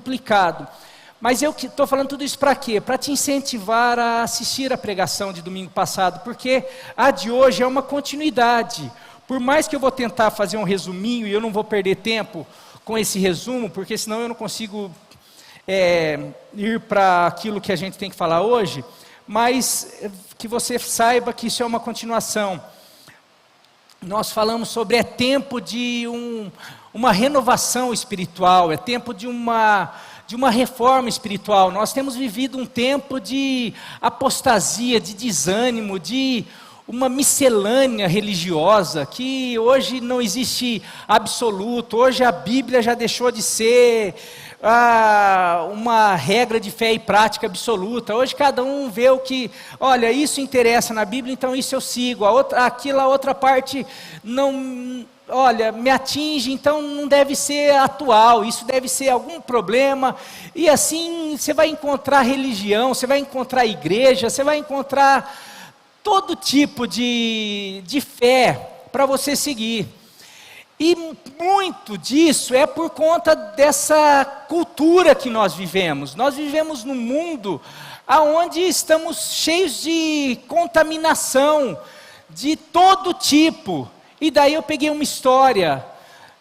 complicado. Mas eu estou falando tudo isso para quê? Para te incentivar a assistir a pregação de domingo passado, porque a de hoje é uma continuidade. Por mais que eu vou tentar fazer um resuminho, e eu não vou perder tempo com esse resumo, porque senão eu não consigo ir para aquilo que a gente tem que falar hoje, mas que você saiba que isso é uma continuação. Nós falamos sobre tempo de uma renovação espiritual, é tempo de uma reforma espiritual. Nós temos vivido um tempo de apostasia, de desânimo, de uma miscelânea religiosa, que hoje não existe absoluto. Hoje a Bíblia já deixou de ser uma regra de fé e prática absoluta. Hoje cada um vê o que, olha, isso interessa na Bíblia, então isso eu sigo, a outra parte não, olha, me atinge, então não deve ser atual, isso deve ser algum problema. E assim você vai encontrar religião, você vai encontrar igreja, você vai encontrar todo tipo de fé para você seguir. E muito disso é por conta dessa cultura que nós vivemos. Nós vivemos num mundo onde estamos cheios de contaminação de todo tipo. E daí eu peguei uma história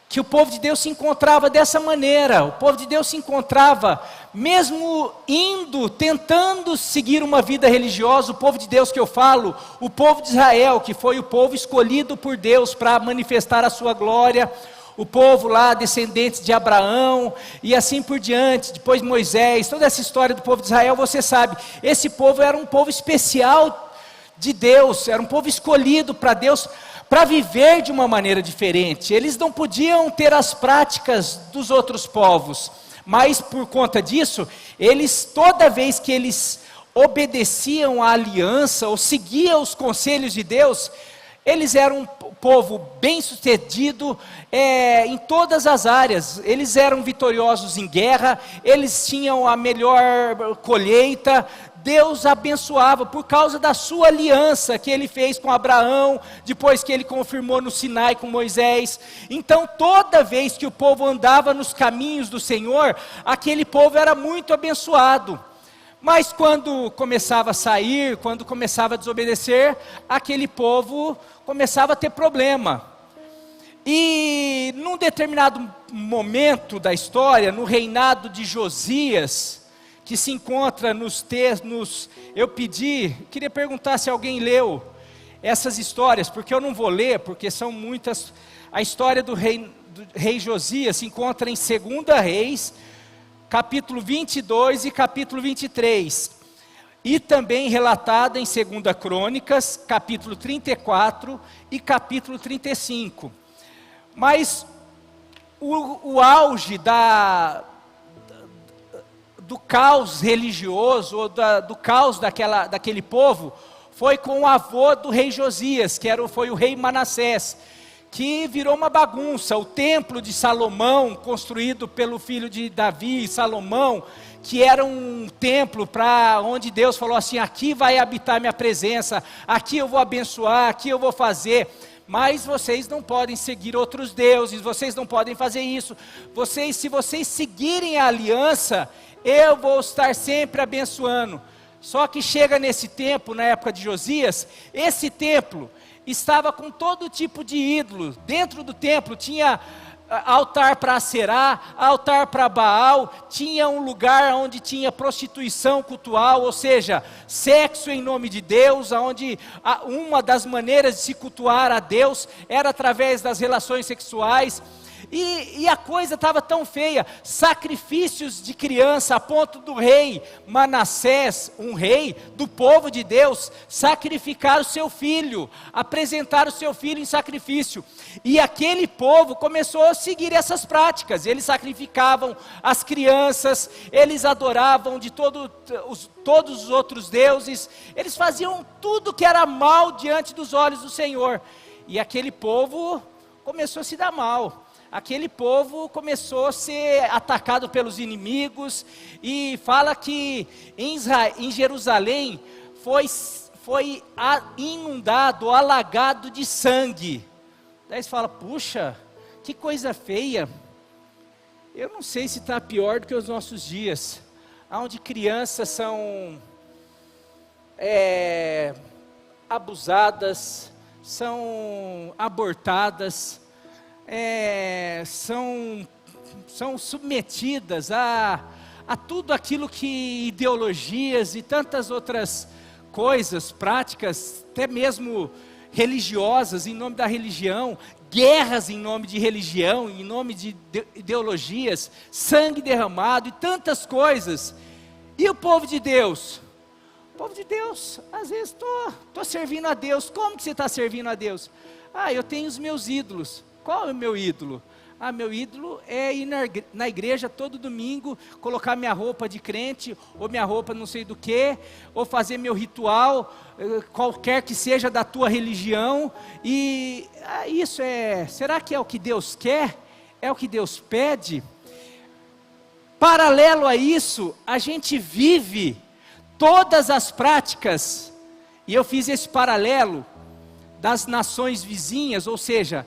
que o povo de Deus se encontrava dessa maneira. O povo de Deus se encontrava, mesmo tentando seguir uma vida religiosa. O povo de Deus que eu falo, o povo de Israel, que foi o povo escolhido por Deus para manifestar a sua glória, o povo lá, descendentes de Abraão, e assim por diante, depois Moisés, toda essa história do povo de Israel, você sabe, esse povo era um povo especial de Deus, era um povo escolhido para Deus, para viver de uma maneira diferente. Eles não podiam ter as práticas dos outros povos, mas por conta disso, toda vez que eles obedeciam à aliança, ou seguiam os conselhos de Deus, eles eram um povo bem sucedido em todas as áreas. Eles eram vitoriosos em guerra, eles tinham a melhor colheita. Deus abençoava por causa da sua aliança que ele fez com Abraão, depois que ele confirmou no Sinai com Moisés. Então toda vez que o povo andava nos caminhos do Senhor, aquele povo era muito abençoado. Mas quando começava a sair, quando começava a desobedecer, aquele povo começava a ter problema. E num determinado momento da história, no reinado de Josias, que se encontra nos textos, queria perguntar se alguém leu essas histórias, porque eu não vou ler, porque são muitas. A história do rei Josias se encontra em 2 Reis, capítulo 22 e capítulo 23, e também relatada em 2 Crônicas, capítulo 34 e capítulo 35. Mas o auge do caos religioso, ou do caos daquele povo, foi com o avô do rei Josias, foi o rei Manassés, que virou uma bagunça. O templo de Salomão, construído pelo filho de Davi, Salomão, que era um templo para onde Deus falou assim: aqui vai habitar minha presença, aqui eu vou abençoar, aqui eu vou fazer. Mas vocês não podem seguir outros deuses, vocês não podem fazer isso. Se vocês seguirem a aliança, eu vou estar sempre abençoando. Só que chega nesse tempo, na época de Josias, esse templo estava com todo tipo de ídolos. Dentro do templo tinha altar para Aserá, altar para Baal, tinha um lugar onde tinha prostituição cultual, ou seja, sexo em nome de Deus, onde uma das maneiras de se cultuar a Deus era através das relações sexuais. E a coisa estava tão feia, sacrifícios de criança, a ponto do rei Manassés, um rei do povo de Deus, sacrificar o seu filho, apresentar o seu filho em sacrifício. E aquele povo começou a seguir essas práticas. Eles sacrificavam as crianças, eles adoravam de todos os outros deuses, eles faziam tudo que era mal diante dos olhos do Senhor. E aquele povo começou a se dar mal. Aquele povo começou a ser atacado pelos inimigos, e fala que em Jerusalém foi inundado, alagado de sangue. Daí você fala: puxa, que coisa feia. Eu não sei se está pior do que os nossos dias, onde crianças são abusadas, são abortadas, são submetidas a tudo aquilo que ideologias e tantas outras coisas, práticas, até mesmo religiosas, em nome da religião, guerras em nome de religião, em nome de ideologias, sangue derramado e tantas coisas. E o povo de Deus? O povo de Deus, às vezes estou servindo a Deus. Como que você está servindo a Deus? Eu tenho os meus ídolos. Qual é o meu ídolo? Meu ídolo é ir na igreja todo domingo, colocar minha roupa de crente, ou minha roupa não sei do que, ou fazer meu ritual, qualquer que seja da tua religião, e será que é o que Deus quer? É o que Deus pede? Paralelo a isso, a gente vive todas as práticas, e eu fiz esse paralelo das nações vizinhas, ou seja,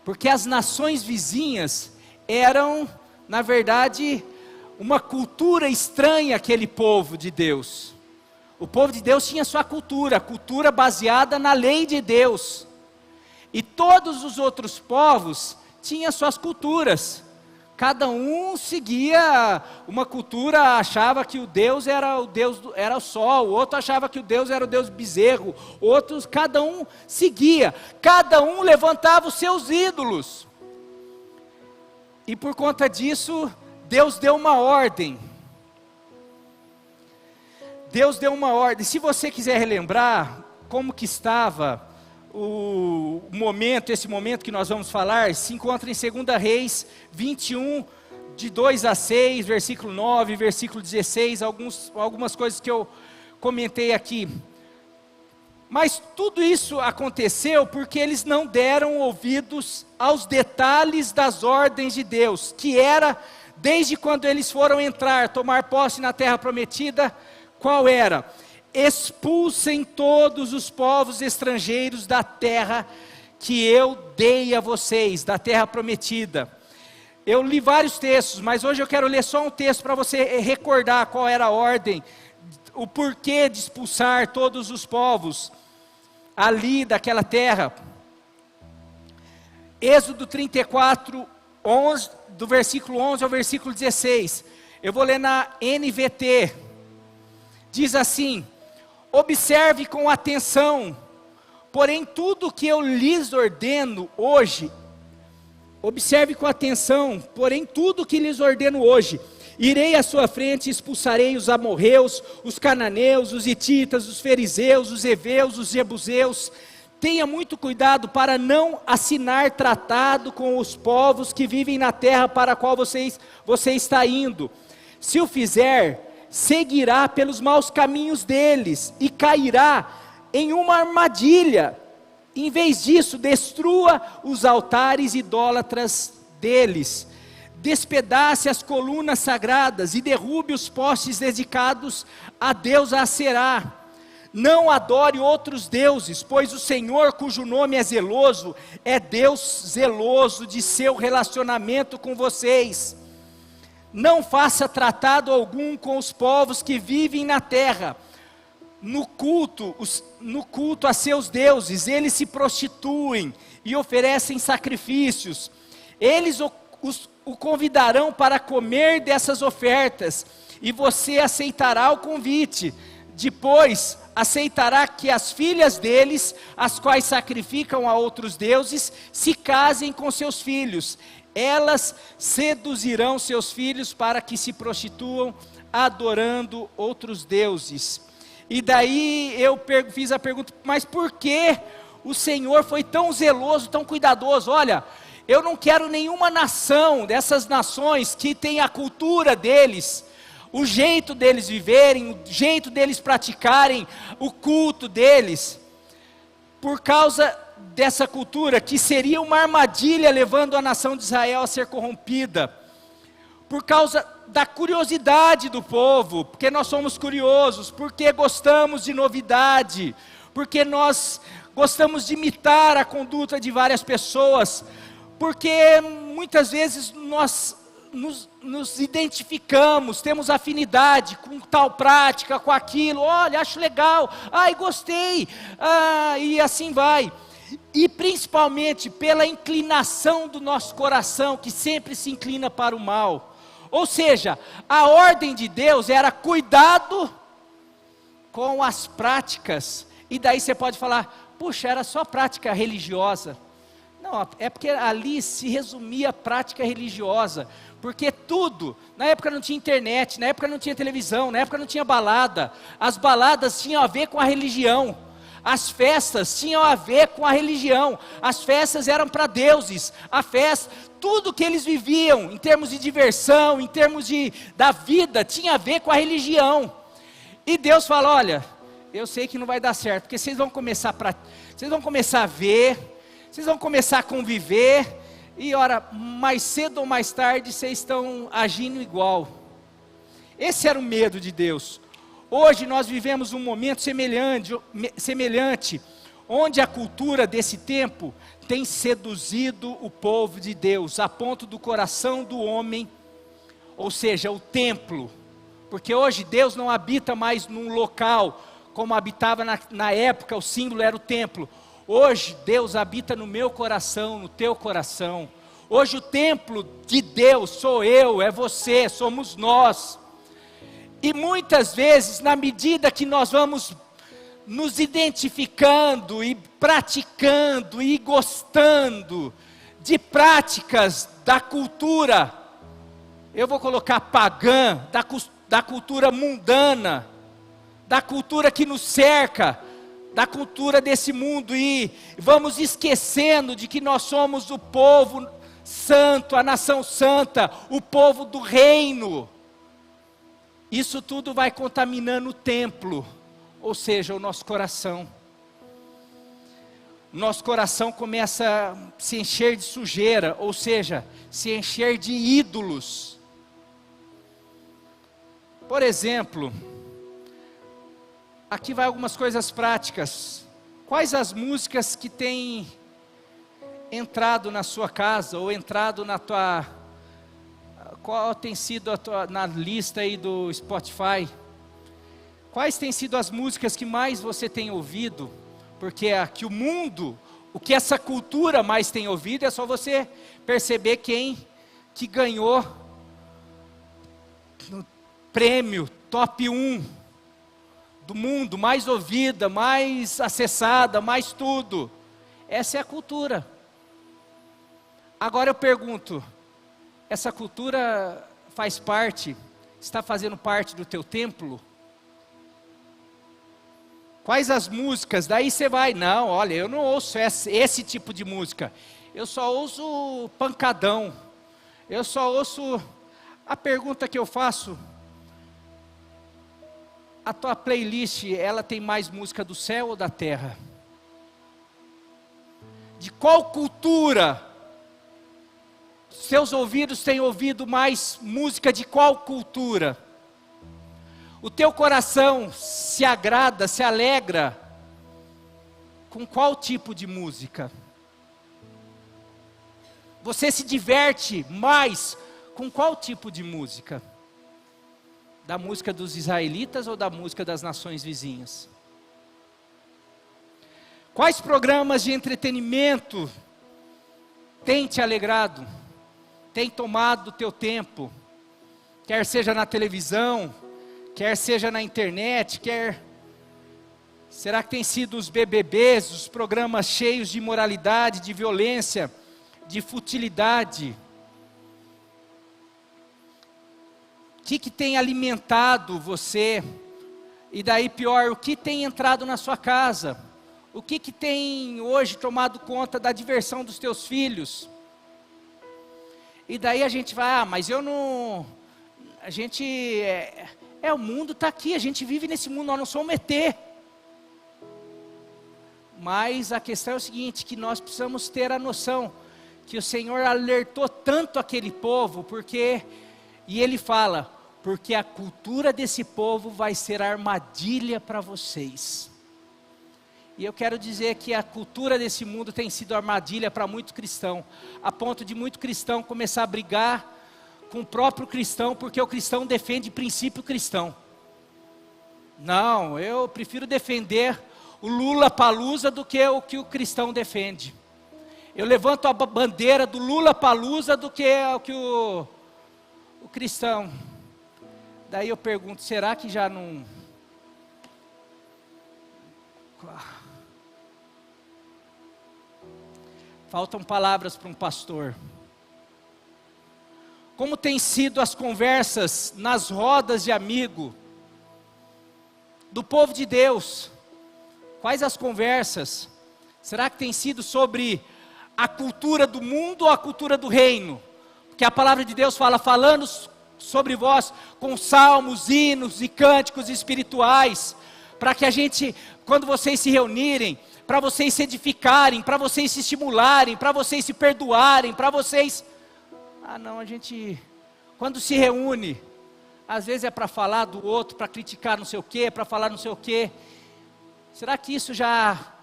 porque as nações vizinhas eram, na verdade, uma cultura estranha àquele povo de Deus. O povo de Deus tinha sua cultura baseada na lei de Deus. E todos os outros povos tinham suas culturas. Cada um seguia uma cultura, achava que o Deus era o sol, o outro achava que o Deus era o Deus bezerro, outros, cada um seguia, cada um levantava os seus ídolos. E por conta disso, Deus deu uma ordem. Deus deu uma ordem. Se você quiser relembrar como que estava esse momento que nós vamos falar, se encontra em 2 Reis 21, de 2 a 6, versículo 9, versículo 16, algumas coisas que eu comentei aqui. Mas tudo isso aconteceu porque eles não deram ouvidos aos detalhes das ordens de Deus, que era, desde quando eles foram tomar posse na terra prometida, qual era? Expulsem todos os povos estrangeiros da terra que eu dei a vocês, da terra prometida. Eu li vários textos, mas hoje eu quero ler só um texto para você recordar qual era a ordem, o porquê de expulsar todos os povos ali daquela terra. Êxodo 34, 11, do versículo 11 ao versículo 16. Eu vou ler na NVT. Diz assim: observe com atenção, porém tudo que eu lhes ordeno hoje, irei à sua frente e expulsarei os amorreus, os cananeus, os hititas, os fariseus, os heveus, os jebuseus. Tenha muito cuidado para não assinar tratado com os povos que vivem na terra para a qual você está indo. Se o fizer, seguirá pelos maus caminhos deles e cairá em uma armadilha. Em vez disso, destrua os altares idólatras deles, despedace as colunas sagradas e derrube os postes dedicados a Deus Aserá. Não adore outros deuses, pois o Senhor, cujo nome é zeloso, é Deus zeloso de seu relacionamento com vocês. Não faça tratado algum com os povos que vivem na terra. No culto a seus deuses, eles se prostituem e oferecem sacrifícios. Eles o convidarão para comer dessas ofertas, e você aceitará o convite. Depois aceitará que as filhas deles, as quais sacrificam a outros deuses, se casem com seus filhos. Elas seduzirão seus filhos para que se prostituam, adorando outros deuses. E daí eu fiz a pergunta, mas por que o Senhor foi tão zeloso, tão cuidadoso? Olha, eu não quero nenhuma nação, dessas nações que tem a cultura deles, o jeito deles viverem, o jeito deles praticarem, o culto deles, por causa dessa cultura, que seria uma armadilha levando a nação de Israel a ser corrompida, por causa da curiosidade do povo, porque nós somos curiosos, porque gostamos de novidade, porque nós gostamos de imitar a conduta de várias pessoas, porque muitas vezes nos identificamos, temos afinidade com tal prática, com aquilo, olha, acho legal, ai, gostei, e assim vai. E principalmente pela inclinação do nosso coração, que sempre se inclina para o mal. Ou seja, a ordem de Deus era cuidado com as práticas. E daí você pode falar, puxa, era só prática religiosa. Não, é porque ali se resumia a prática religiosa. Porque tudo, na época não tinha internet, na época não tinha televisão, na época não tinha balada. As baladas tinham a ver com a religião. As festas tinham a ver com a religião. As festas eram para deuses. A festa, tudo que eles viviam, em termos de diversão, em termos da vida, tinha a ver com a religião. E Deus fala, olha, eu sei que não vai dar certo, porque vocês vão começar a ver, vocês vão começar a conviver, e ora, mais cedo ou mais tarde, vocês estão agindo igual. Esse era o medo de Deus. Hoje nós vivemos um momento semelhante, onde a cultura desse tempo tem seduzido o povo de Deus, a ponto do coração do homem, ou seja, o templo, porque hoje Deus não habita mais num local, como habitava na época, o símbolo era o templo. Hoje Deus habita no meu coração, no teu coração. Hoje o templo de Deus sou eu, é você, somos nós. E muitas vezes, na medida que nós vamos nos identificando e praticando e gostando de práticas da cultura, eu vou colocar pagã, da cultura mundana, da cultura que nos cerca, da cultura desse mundo, e vamos esquecendo de que nós somos o povo santo, a nação santa, o povo do reino. Isso tudo vai contaminando o templo, ou seja, o nosso coração. Nosso coração começa a se encher de sujeira, ou seja, se encher de ídolos. Por exemplo, aqui vai algumas coisas práticas. Quais as músicas que têm entrado na sua casa, ou entrado na tua... Qual tem sido na lista aí do Spotify? Quais têm sido as músicas que mais você tem ouvido? Porque aqui o mundo, o que essa cultura mais tem ouvido, é só você perceber quem que ganhou no prêmio top 1 do mundo, mais ouvida, mais acessada, mais tudo. Essa é a cultura. Agora eu pergunto, essa cultura faz parte, está fazendo parte do teu templo? Quais as músicas? Daí você vai, não, olha, eu não ouço esse tipo de música, eu só ouço pancadão, eu só ouço. A pergunta que eu faço, a tua playlist, ela tem mais música do céu ou da terra? De qual cultura? Seus ouvidos têm ouvido mais música de qual cultura? O teu coração se agrada, se alegra com qual tipo de música? Você se diverte mais com qual tipo de música? Da música dos israelitas ou da música das nações vizinhas? Quais programas de entretenimento têm te alegrado? Tem tomado o teu tempo, quer seja na televisão, quer seja na internet, será que tem sido os BBBs, os programas cheios de imoralidade, de violência, de futilidade? O que tem alimentado você? E daí pior, o que tem entrado na sua casa? O que tem hoje tomado conta da diversão dos teus filhos? E daí a gente vai, mas eu não... A gente... o mundo está aqui, a gente vive nesse mundo, nós não somos ET. Mas a questão é o seguinte, que nós precisamos ter a noção, que o Senhor alertou tanto aquele povo, e Ele fala, porque a cultura desse povo vai ser armadilha para vocês. E eu quero dizer que a cultura desse mundo tem sido armadilha para muito cristão, a ponto de muito cristão começar a brigar com o próprio cristão, porque o cristão defende princípio cristão. Não, eu prefiro defender o Lula Palusa do que o cristão defende. Eu levanto a bandeira do Lula Palusa do que o cristão. Daí eu pergunto, será que já não... Faltam palavras para um pastor. Como tem sido as conversas nas rodas de amigo do povo de Deus? Quais as conversas? Será que tem sido sobre a cultura do mundo ou a cultura do reino? Porque a palavra de Deus fala, falando sobre vós com salmos, hinos e cânticos espirituais, para que a gente, quando vocês se reunirem, para vocês se edificarem, para vocês se estimularem, para vocês se perdoarem, para vocês... Ah não, a gente, quando se reúne, às vezes é para falar do outro, para criticar não sei o quê, para falar não sei o quê. Será que isso já,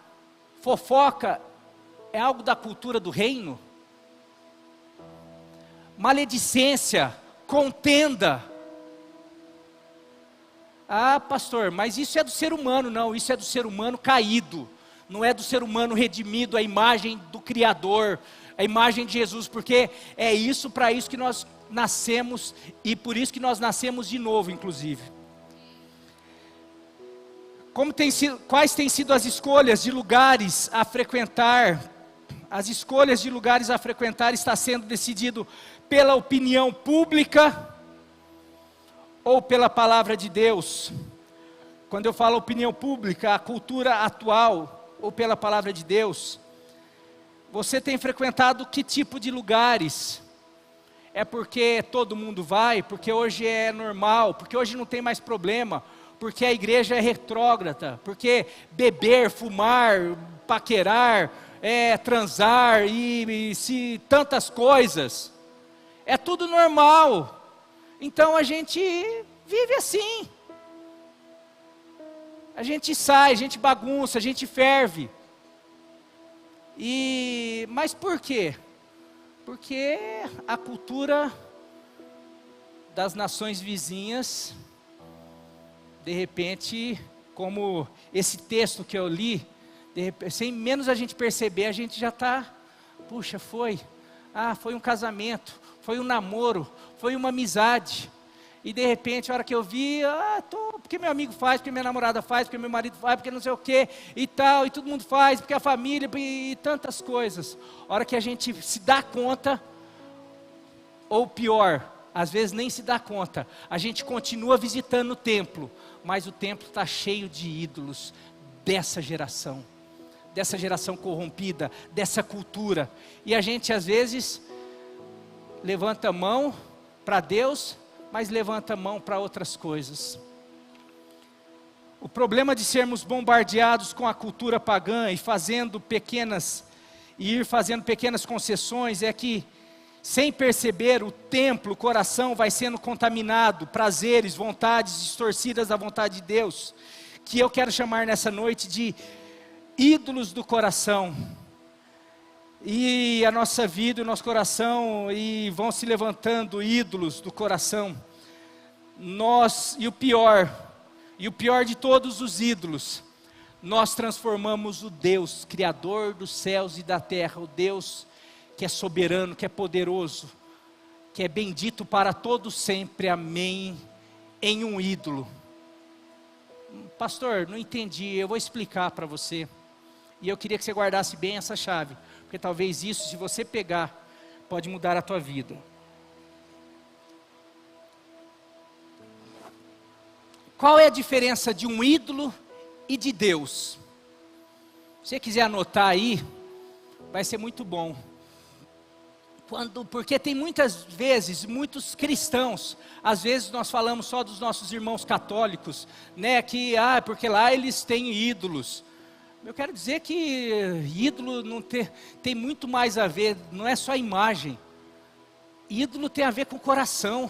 fofoca, é algo da cultura do reino? Maledicência, contenda. Ah pastor, mas isso é do ser humano. Não, isso é do ser humano caído. Não é do ser humano redimido, a imagem do Criador, a imagem de Jesus, porque é isso, para isso que nós nascemos, e por isso que nós nascemos de novo, inclusive. Quais têm sido as escolhas de lugares a frequentar? As escolhas de lugares a frequentar está sendo decidido pela opinião pública ou pela palavra de Deus? Quando eu falo opinião pública, a cultura atual, ou pela palavra de Deus, você tem frequentado que tipo de lugares? É porque todo mundo vai, porque hoje é normal, porque hoje não tem mais problema, porque a igreja é retrógrada, porque beber, fumar, paquerar, transar e tantas coisas, é tudo normal. Então a gente vive assim. A gente sai, a gente bagunça, a gente ferve. Mas por quê? Porque a cultura das nações vizinhas, de repente, como esse texto que eu li, sem menos a gente perceber, a gente já está, puxa, foi um casamento, foi um namoro, foi uma amizade. E de repente, a hora que eu vi, porque meu amigo faz, porque minha namorada faz, porque meu marido faz, porque não sei o que, e tal, e todo mundo faz, porque a família, e tantas coisas. A hora que a gente se dá conta, ou pior, às vezes nem se dá conta, a gente continua visitando o templo, mas o templo está cheio de ídolos dessa geração corrompida, dessa cultura. E a gente às vezes levanta a mão para Deus, mas levanta a mão para outras coisas. O problema de sermos bombardeados com a cultura pagã e ir fazendo pequenas concessões é que, sem perceber, o templo, o coração vai sendo contaminado, prazeres, vontades distorcidas da vontade de Deus, que eu quero chamar nessa noite de ídolos do coração. E a nossa vida, o nosso coração, e vão se levantando ídolos do coração. E o pior de todos os ídolos, nós transformamos o Deus, Criador dos céus e da terra, o Deus que é soberano, que é poderoso, que é bendito para todos sempre, amém, em um ídolo. Pastor, não entendi, eu vou explicar para você. E eu queria que você guardasse bem essa chave, porque talvez isso, se você pegar, pode mudar a tua vida. Qual é a diferença de um ídolo e de Deus? Se você quiser anotar aí, vai ser muito bom. Porque tem muitas vezes, muitos cristãos, às vezes nós falamos só dos nossos irmãos católicos, né, porque lá eles têm ídolos. Eu quero dizer que ídolo tem muito mais a ver, não é só a imagem. Ídolo tem a ver com o coração.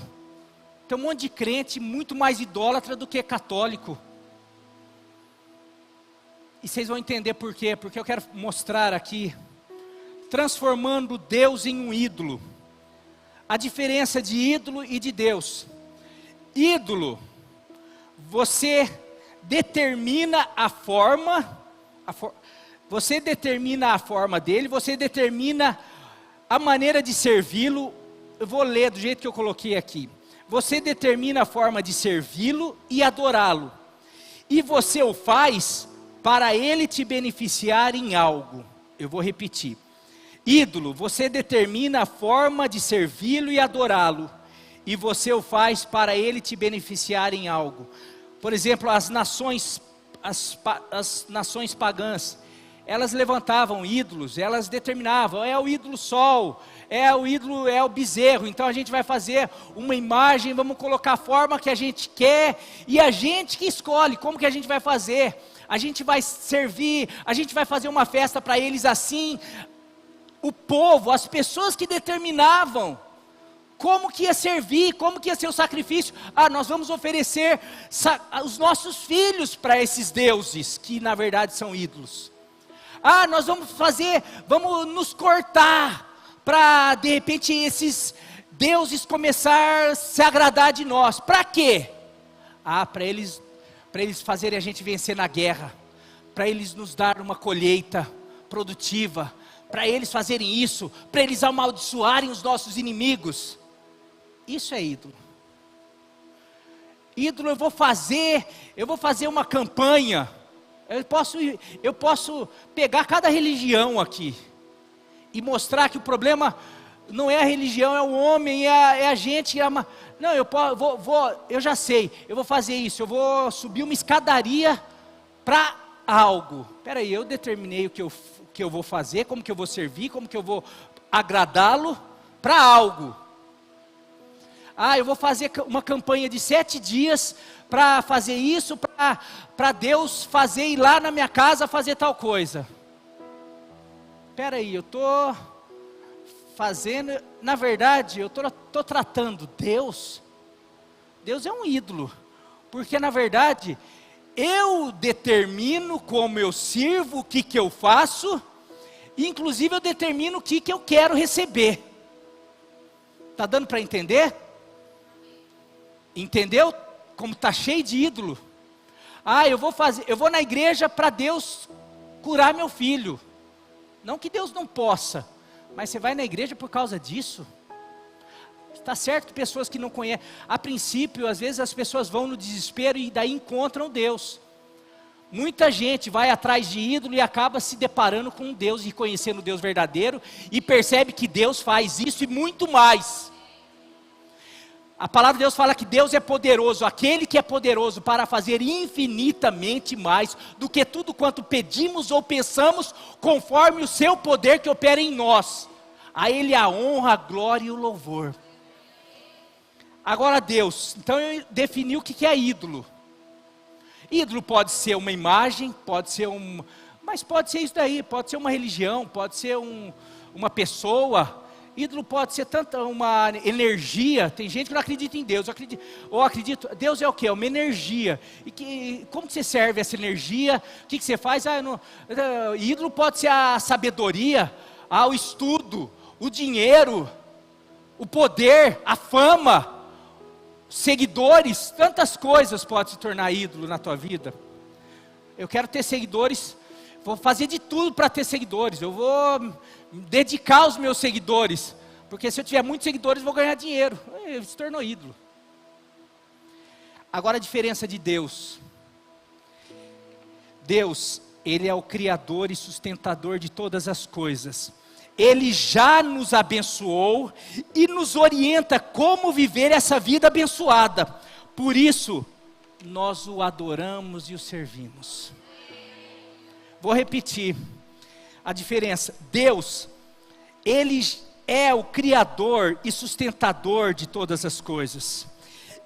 Tem um monte de crente muito mais idólatra do que católico. E vocês vão entender por quê, porque eu quero mostrar aqui, transformando Deus em um ídolo. a diferença de ídolo e de Deus. Ídolo, você determina a forma, você determina a forma dele, você determina a maneira de servi-lo. Eu vou ler do jeito que eu coloquei aqui. Você determina a forma de servi-lo e adorá-lo. E você o faz para ele te beneficiar em algo. Eu vou repetir. Ídolo, você determina a forma de servi-lo e adorá-lo. E você o faz para ele te beneficiar em algo. Por exemplo, as nações pagãs, elas levantavam ídolos, elas determinavam, é o ídolo sol, é o bezerro, então a gente vai fazer uma imagem, vamos colocar a forma que a gente quer, e a gente que escolhe como que a gente vai fazer, a gente vai servir, a gente vai fazer uma festa para eles assim. O povo, as pessoas que determinavam como que ia servir, como que ia ser o sacrifício. Nós vamos oferecer os nossos filhos para esses deuses, que na verdade são ídolos. Nós vamos nos cortar, para de repente esses deuses começar a se agradar de nós. Para quê? Para eles fazerem a gente vencer na guerra, para eles nos dar uma colheita produtiva, para eles fazerem isso, para eles amaldiçoarem os nossos inimigos. Isso é ídolo. Ídolo, eu vou fazer uma campanha. Eu posso pegar cada religião aqui e mostrar que o problema não é a religião, é o homem, é a gente. Não, eu já sei, eu vou fazer isso, eu vou subir uma escadaria para algo. Espera aí, eu determinei o que eu vou fazer, como que eu vou servir, como que eu vou agradá-lo para algo. Eu vou fazer uma campanha de 7 dias para fazer isso, para Deus fazer ir lá na minha casa fazer tal coisa. Espera aí, eu estou fazendo, na verdade, eu estou tratando Deus é um ídolo, porque na verdade, eu determino como eu sirvo, o que eu faço, e inclusive eu determino o que eu quero receber. Está dando para entender? Entendeu? Como está cheio de ídolo. Eu vou na igreja para Deus curar meu filho. Não que Deus não possa, mas você vai na igreja por causa disso. Está certo que pessoas que não conhecem, a princípio, às vezes as pessoas vão no desespero e daí encontram Deus. Muita gente vai atrás de ídolo e acaba se deparando com um Deus e conhecendo o Deus verdadeiro e percebe que Deus faz isso e muito mais. A palavra de Deus fala que Deus é poderoso, aquele que é poderoso para fazer infinitamente mais do que tudo quanto pedimos ou pensamos, conforme o seu poder que opera em nós. A Ele a honra, a glória e o louvor. Agora Deus, então eu defini o que é ídolo. Ídolo pode ser uma imagem, mas pode ser isso daí, pode ser uma religião, pode ser uma pessoa. Ídolo pode ser tanto uma energia. Tem gente que não acredita em Deus. Acredito. Deus é o quê? É uma energia. Como que você serve essa energia? O que você faz? Ídolo pode ser a sabedoria, o estudo, o dinheiro, o poder, a fama, seguidores. Tantas coisas podem se tornar ídolo na tua vida. Eu quero ter seguidores. Vou fazer de tudo para ter seguidores. Eu vou dedicar os meus seguidores, porque se eu tiver muitos seguidores, vou ganhar dinheiro. Se tornou ídolo. Agora a diferença de Deus. Deus, Ele é o Criador e sustentador de todas as coisas. Ele já nos abençoou e nos orienta como viver essa vida abençoada. Por isso, nós o adoramos e o servimos. Vou repetir a diferença. Deus, Ele é o Criador e sustentador de todas as coisas.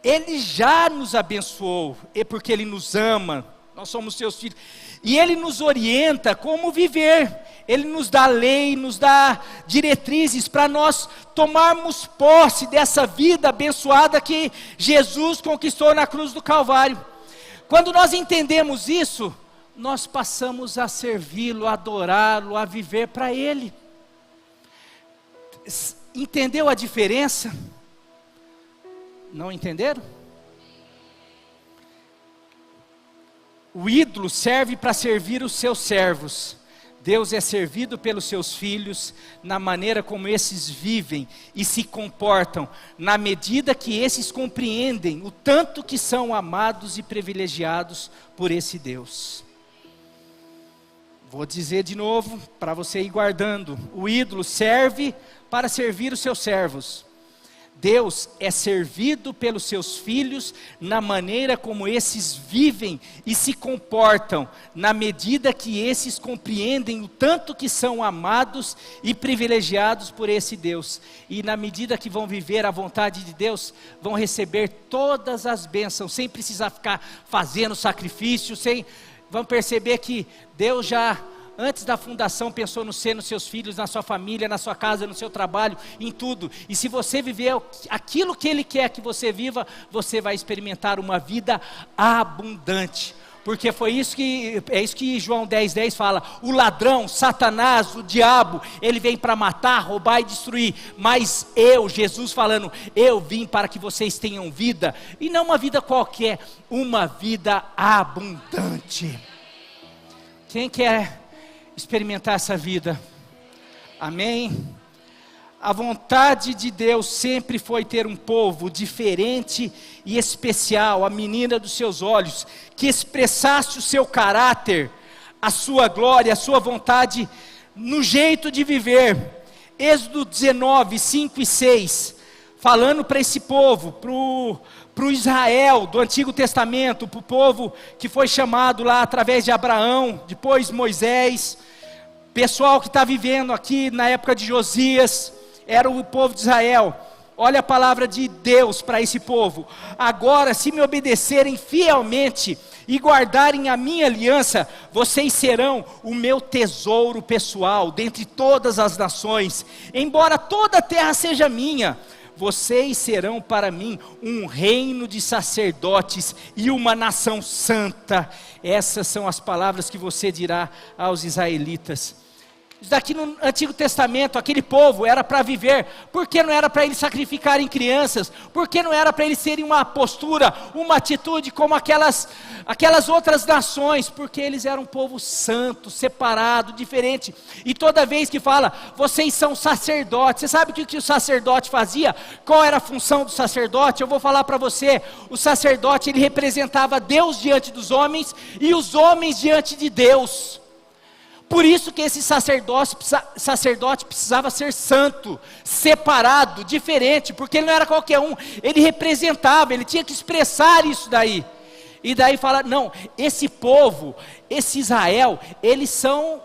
Ele já nos abençoou, porque Ele nos ama, nós somos seus filhos. E Ele nos orienta como viver. Ele nos dá lei, nos dá diretrizes para nós tomarmos posse dessa vida abençoada que Jesus conquistou na cruz do Calvário. Quando nós entendemos isso, nós passamos a servi-lo, a adorá-lo, a viver para Ele. Entendeu a diferença? Não entenderam? O ídolo serve para servir os seus servos. Deus é servido pelos seus filhos na maneira como esses vivem e se comportam, na medida que esses compreendem o tanto que são amados e privilegiados por esse Deus. Vou dizer de novo, para você ir guardando: o ídolo serve para servir os seus servos. Deus é servido pelos seus filhos na maneira como esses vivem e se comportam, na medida que esses compreendem o tanto que são amados e privilegiados por esse Deus. E na medida que vão viver a vontade de Deus, vão receber todas as bênçãos, sem precisar ficar fazendo sacrifício, vão perceber que Deus já, antes da fundação, pensou no você, nos seus filhos, na sua família, na sua casa, no seu trabalho, em tudo. E se você viver aquilo que Ele quer que você viva, você vai experimentar uma vida abundante. Porque é isso que João 10:10 fala: o ladrão, Satanás, o diabo, ele vem para matar, roubar e destruir. Mas eu, Jesus falando, eu vim para que vocês tenham vida, e não uma vida qualquer, uma vida abundante. Quem quer experimentar essa vida? Amém? A vontade de Deus sempre foi ter um povo diferente e especial, a menina dos seus olhos, que expressasse o seu caráter, a sua glória, a sua vontade no jeito de viver. Êxodo 19, 5 e 6, falando para esse povo, para o Israel do Antigo Testamento, para o povo que foi chamado lá através de Abraão, depois Moisés, pessoal que está vivendo aqui na época de Josias, era o povo de Israel. Olha a palavra de Deus para esse povo: agora, se me obedecerem fielmente e guardarem a minha aliança, vocês serão o meu tesouro pessoal dentre todas as nações. Embora toda a terra seja minha, vocês serão para mim um reino de sacerdotes e uma nação santa. Essas são as palavras que você dirá aos israelitas. Isso daqui no Antigo Testamento, aquele povo era para viver. Por que não era para eles sacrificarem crianças? Por que não era para eles terem uma postura, uma atitude como aquelas outras nações? Porque eles eram um povo santo, separado, diferente. E toda vez que fala, vocês são sacerdotes, você sabe o que o sacerdote fazia? Qual era a função do sacerdote? Eu vou falar para você. O sacerdote, ele representava Deus diante dos homens e os homens diante de Deus. Por isso que esse sacerdote precisava ser santo, separado, diferente, porque ele não era qualquer um, ele representava, ele tinha que expressar isso daí. E daí fala, não, esse povo, esse Israel, eles são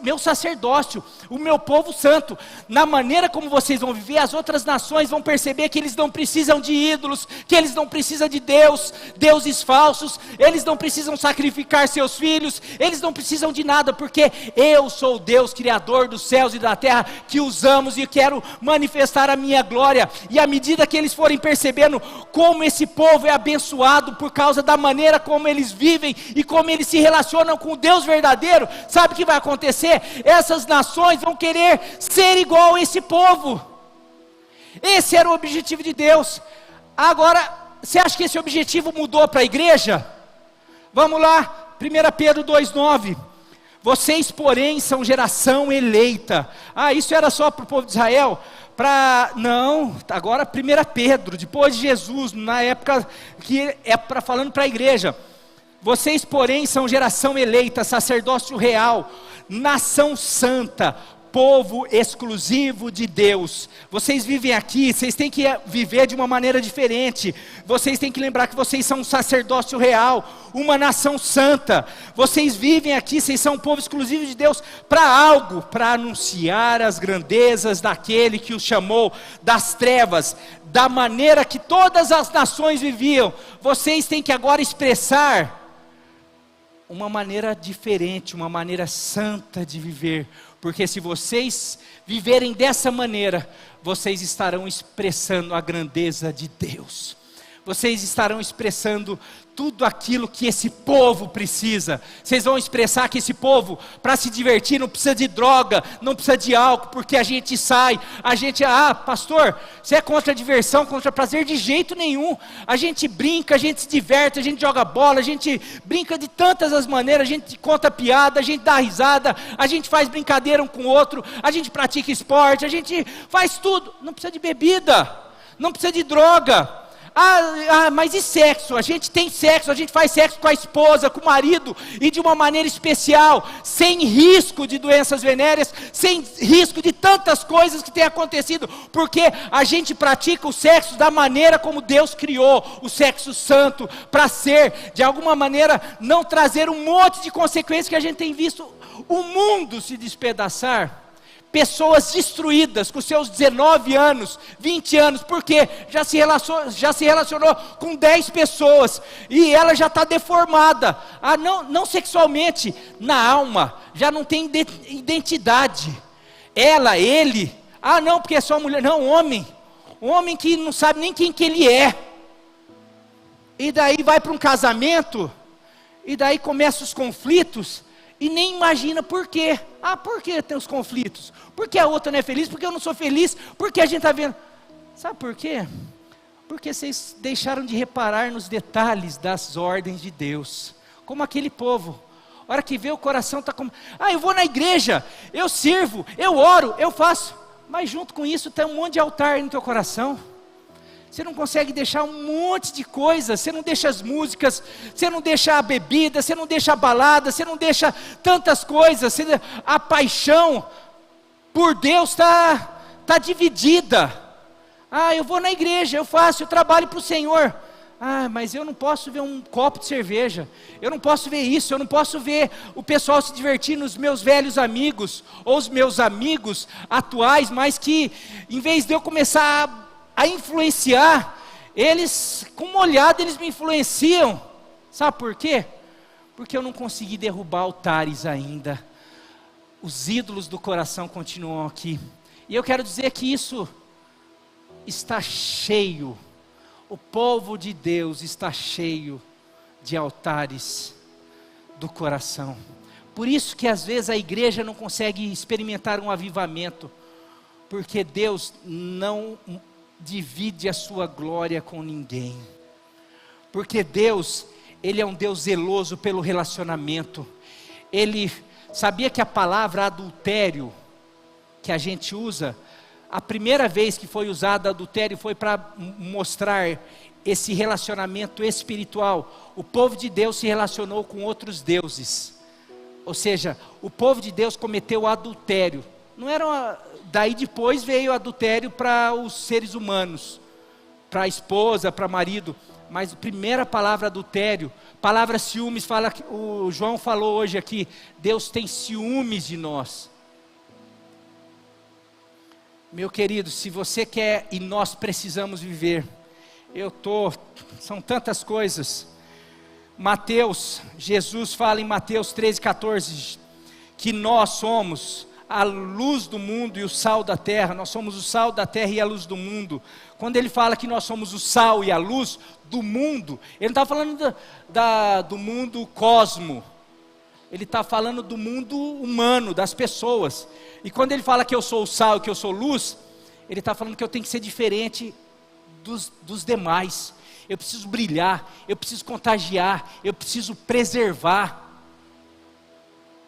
meu sacerdócio, o meu povo santo. Na maneira como vocês vão viver, as outras nações vão perceber que eles não precisam de ídolos, que eles não precisam de deuses falsos, eles não precisam sacrificar seus filhos, eles não precisam de nada, porque eu sou o Deus criador dos céus e da terra, que os amo e quero manifestar a minha glória. E à medida que eles forem percebendo como esse povo é abençoado por causa da maneira como eles vivem e como eles se relacionam com o Deus verdadeiro, sabe o que vai acontecer? Essas nações vão querer ser igual a esse povo. Esse era o objetivo de Deus. Agora, você acha que esse objetivo mudou para a igreja? Vamos lá, 1 Pedro 2,9. Vocês, porém, são geração eleita. Isso era só para o povo de Israel? Não, agora 1 Pedro, depois de Jesus, na época que é falando para a igreja. Vocês, porém, são geração eleita, sacerdócio real, nação santa, povo exclusivo de Deus. Vocês vivem aqui, vocês têm que viver de uma maneira diferente. Vocês têm que lembrar que vocês são um sacerdócio real, uma nação santa. Vocês vivem aqui, vocês são um povo exclusivo de Deus para algo, para anunciar as grandezas daquele que os chamou das trevas, da maneira que todas as nações viviam. Vocês têm que agora expressar uma maneira diferente, uma maneira santa de viver. Porque se vocês viverem dessa maneira, vocês estarão expressando a grandeza de Deus. Vocês estarão expressando tudo aquilo que esse povo precisa. Vocês vão expressar que esse povo, para se divertir, não precisa de droga, não precisa de álcool, porque a gente sai, pastor, você é contra a diversão, contra prazer? De jeito nenhum. A gente brinca, a gente se diverte, a gente joga bola, a gente brinca de tantas as maneiras, a gente conta piada, a gente dá risada, a gente faz brincadeira um com o outro, a gente pratica esporte, a gente faz tudo. Não precisa de bebida, não precisa de droga. Mas e sexo? A gente tem sexo, a gente faz sexo com a esposa, com o marido, e de uma maneira especial, sem risco de doenças venéreas, sem risco de tantas coisas que têm acontecido, porque a gente pratica o sexo da maneira como Deus criou, o sexo santo, para ser, de alguma maneira, não trazer um monte de consequências que a gente tem visto o mundo se despedaçar. Pessoas destruídas com seus 19 anos, 20 anos, porque já se relacionou com 10 pessoas, e ela já está deformada, não sexualmente, na alma, já não tem identidade, ela, ele, não, porque é só mulher, não, homem que não sabe nem quem que ele é, e daí vai para um casamento, e daí começam os conflitos, e nem imagina por quê. Por que tem os conflitos? Porque a outra não é feliz, porque eu não sou feliz, porque a gente está vendo. Sabe por quê? Porque vocês deixaram de reparar nos detalhes das ordens de Deus, como aquele povo. A hora que vê, o coração está como, eu vou na igreja, eu sirvo, eu oro, eu faço, mas junto com isso tem um monte de altar no teu coração. Você não consegue deixar um monte de coisas, você não deixa as músicas, você não deixa a bebida, você não deixa a balada, você não deixa tantas coisas, a paixão por Deus está dividida. Eu vou na igreja, eu faço, eu trabalho para o Senhor. Mas eu não posso ver um copo de cerveja, eu não posso ver isso, eu não posso ver o pessoal se divertindo, os meus velhos amigos, ou os meus amigos atuais, mas que em vez de eu começar a influenciar, eles, com uma olhada, eles me influenciam. Sabe por quê? Porque eu não consegui derrubar altares ainda. Os ídolos do coração continuam aqui. E eu quero dizer que isso está cheio. O povo de Deus está cheio de altares do coração. Por isso que às vezes a igreja não consegue experimentar um avivamento, porque Deus não divide a sua glória com ninguém, porque Deus, Ele é um Deus zeloso pelo relacionamento. Ele sabia que a palavra adultério, que a gente usa, a primeira vez que foi usada adultério foi para mostrar esse relacionamento espiritual. O povo de Deus se relacionou com outros deuses, ou seja, o povo de Deus cometeu adultério. Não era daí depois veio o adultério para os seres humanos, para a esposa, para o marido, mas a primeira palavra adultério, palavra ciúmes, o João falou hoje aqui, Deus tem ciúmes de nós. Meu querido, se você quer e nós precisamos viver, são tantas coisas. Jesus fala em Mateus 13,14, que nós somos a luz do mundo e o sal da terra. Nós somos o sal da terra e a luz do mundo. Quando ele fala que nós somos o sal e a luz do mundo, ele não está falando do mundo cosmo, ele está falando do mundo humano, das pessoas. E quando ele fala que eu sou o sal e que eu sou luz, ele está falando que eu tenho que ser diferente dos demais. Eu preciso brilhar, eu preciso contagiar, eu preciso preservar.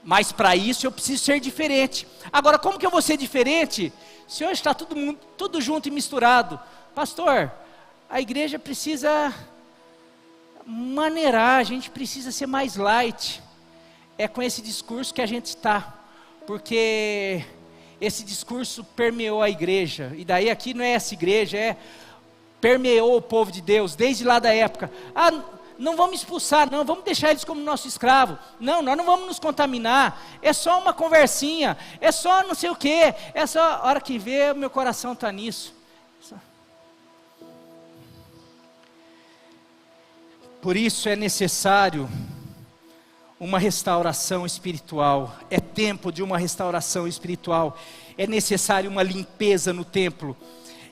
Mas para isso eu preciso ser diferente. Agora, como que eu vou ser diferente se hoje está tudo junto e misturado? Pastor, a igreja precisa maneirar, a gente precisa ser mais light. É com esse discurso que a gente está, porque esse discurso permeou a igreja, e daí aqui não é essa igreja, permeou o povo de Deus, desde lá da época. Não vamos expulsar, não, vamos deixar eles como nosso escravo, não, nós não vamos nos contaminar, é só uma conversinha, é só não sei o que, é só, a hora que vê, o meu coração está nisso. Por isso é necessário uma restauração espiritual, é tempo de uma restauração espiritual, é necessário uma limpeza no templo,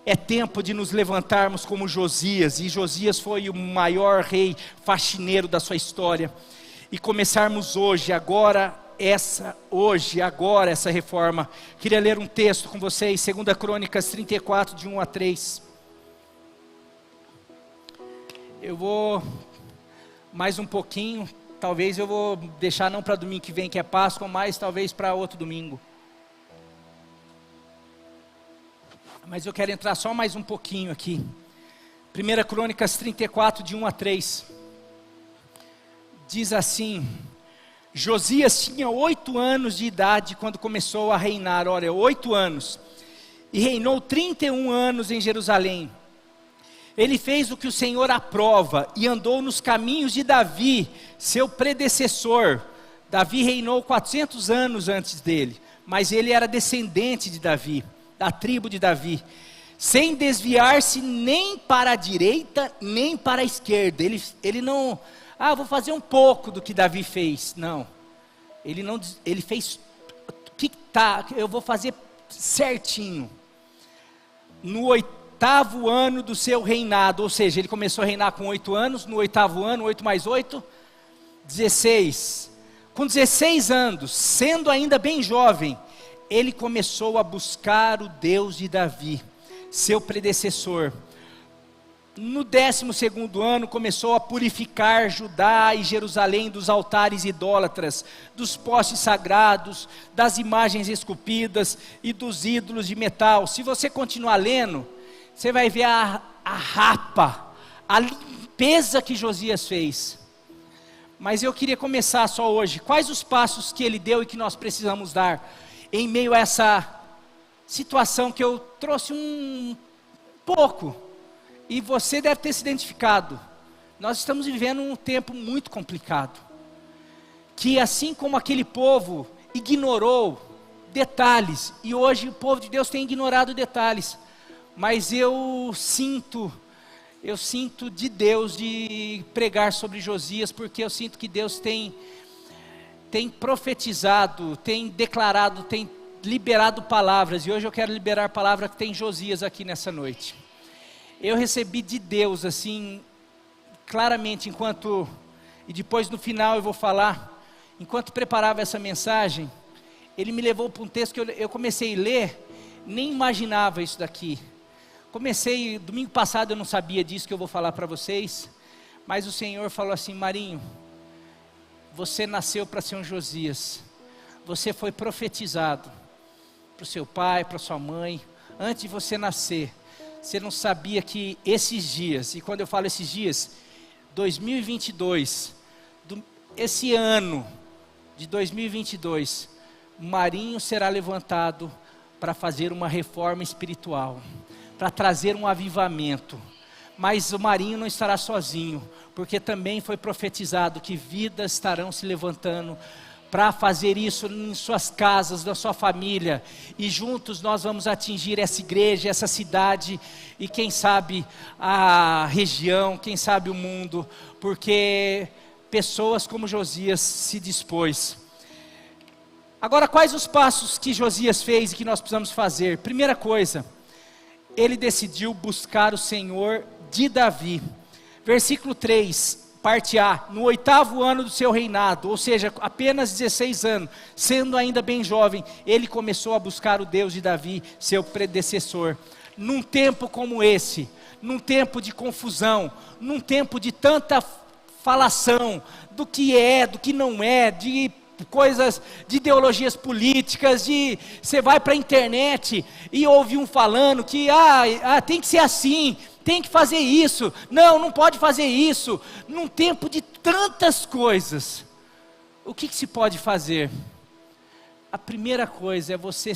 É tempo de nos levantarmos como Josias, e Josias foi o maior rei faxineiro da sua história, e começarmos hoje, agora essa reforma. Queria ler um texto com vocês, 2 Crônicas 34, de 1 a 3. Eu vou mais um pouquinho, talvez eu vou deixar não para domingo que vem, que é Páscoa, mas talvez para outro domingo. Mas eu quero entrar só mais um pouquinho aqui. 1 Crônicas 34, de 1 a 3. Diz assim: Josias tinha 8 anos de idade quando começou a reinar. Olha, 8 anos. E reinou 31 anos em Jerusalém. Ele fez o que o Senhor aprova e andou nos caminhos de Davi, seu predecessor. Davi reinou 400 anos antes dele, mas ele era descendente de Davi, da tribo de Davi, sem desviar-se nem para a direita, nem para a esquerda. Ele não, vou fazer um pouco do que Davi fez. Não, ele fez, eu vou fazer certinho. No 8º ano do seu reinado, ou seja, ele começou a reinar com 8 anos, no 8º ano, 8 mais 8, 16. Com 16 anos, sendo ainda bem jovem, ele começou a buscar o Deus de Davi, seu predecessor. No 12º ano, começou a purificar Judá e Jerusalém dos altares idólatras, dos postes sagrados, das imagens esculpidas e dos ídolos de metal. Se você continuar lendo, você vai ver a limpeza que Josias fez. Mas eu queria começar só hoje. Quais os passos que ele deu e que nós precisamos dar em meio a essa situação que eu trouxe um pouco, e você deve ter se identificado. Nós estamos vivendo um tempo muito complicado, que assim como aquele povo ignorou detalhes, e hoje o povo de Deus tem ignorado detalhes, mas eu sinto de Deus de pregar sobre Josias, porque eu sinto que Deus tem profetizado, tem declarado, tem liberado palavras, e hoje eu quero liberar a palavra que tem Josias aqui nessa noite. Eu recebi de Deus assim, claramente, e depois no final eu vou falar, enquanto preparava essa mensagem, ele me levou para um texto que eu comecei a ler, nem imaginava isso daqui. Domingo passado eu não sabia disso que eu vou falar para vocês, mas o Senhor falou assim: Marinho, você nasceu para ser um Josias, você foi profetizado para o seu pai, para sua mãe, antes de você nascer. Você não sabia que esses dias, e quando eu falo esses dias, 2022, esse ano de 2022, Marinho será levantado para fazer uma reforma espiritual, para trazer um avivamento. Mas o Marinho não estará sozinho, porque também foi profetizado que vidas estarão se levantando para fazer isso em suas casas, na sua família, e juntos nós vamos atingir essa igreja, essa cidade, e quem sabe a região, quem sabe o mundo, porque pessoas como Josias se dispôs. Agora, quais os passos que Josias fez e que nós precisamos fazer? Primeira coisa, ele decidiu buscar o Senhor de Davi. Versículo 3, parte A: no 8º ano do seu reinado, ou seja, apenas 16 anos, sendo ainda bem jovem, ele começou a buscar o Deus de Davi, seu predecessor. Num tempo como esse, num tempo de confusão, num tempo de tanta falação do que é, do que não é, de coisas, de ideologias políticas, você vai para a internet e ouve um falando que tem que ser assim, tem que fazer isso, não pode fazer isso. Num tempo de tantas coisas, o que se pode fazer? A primeira coisa é você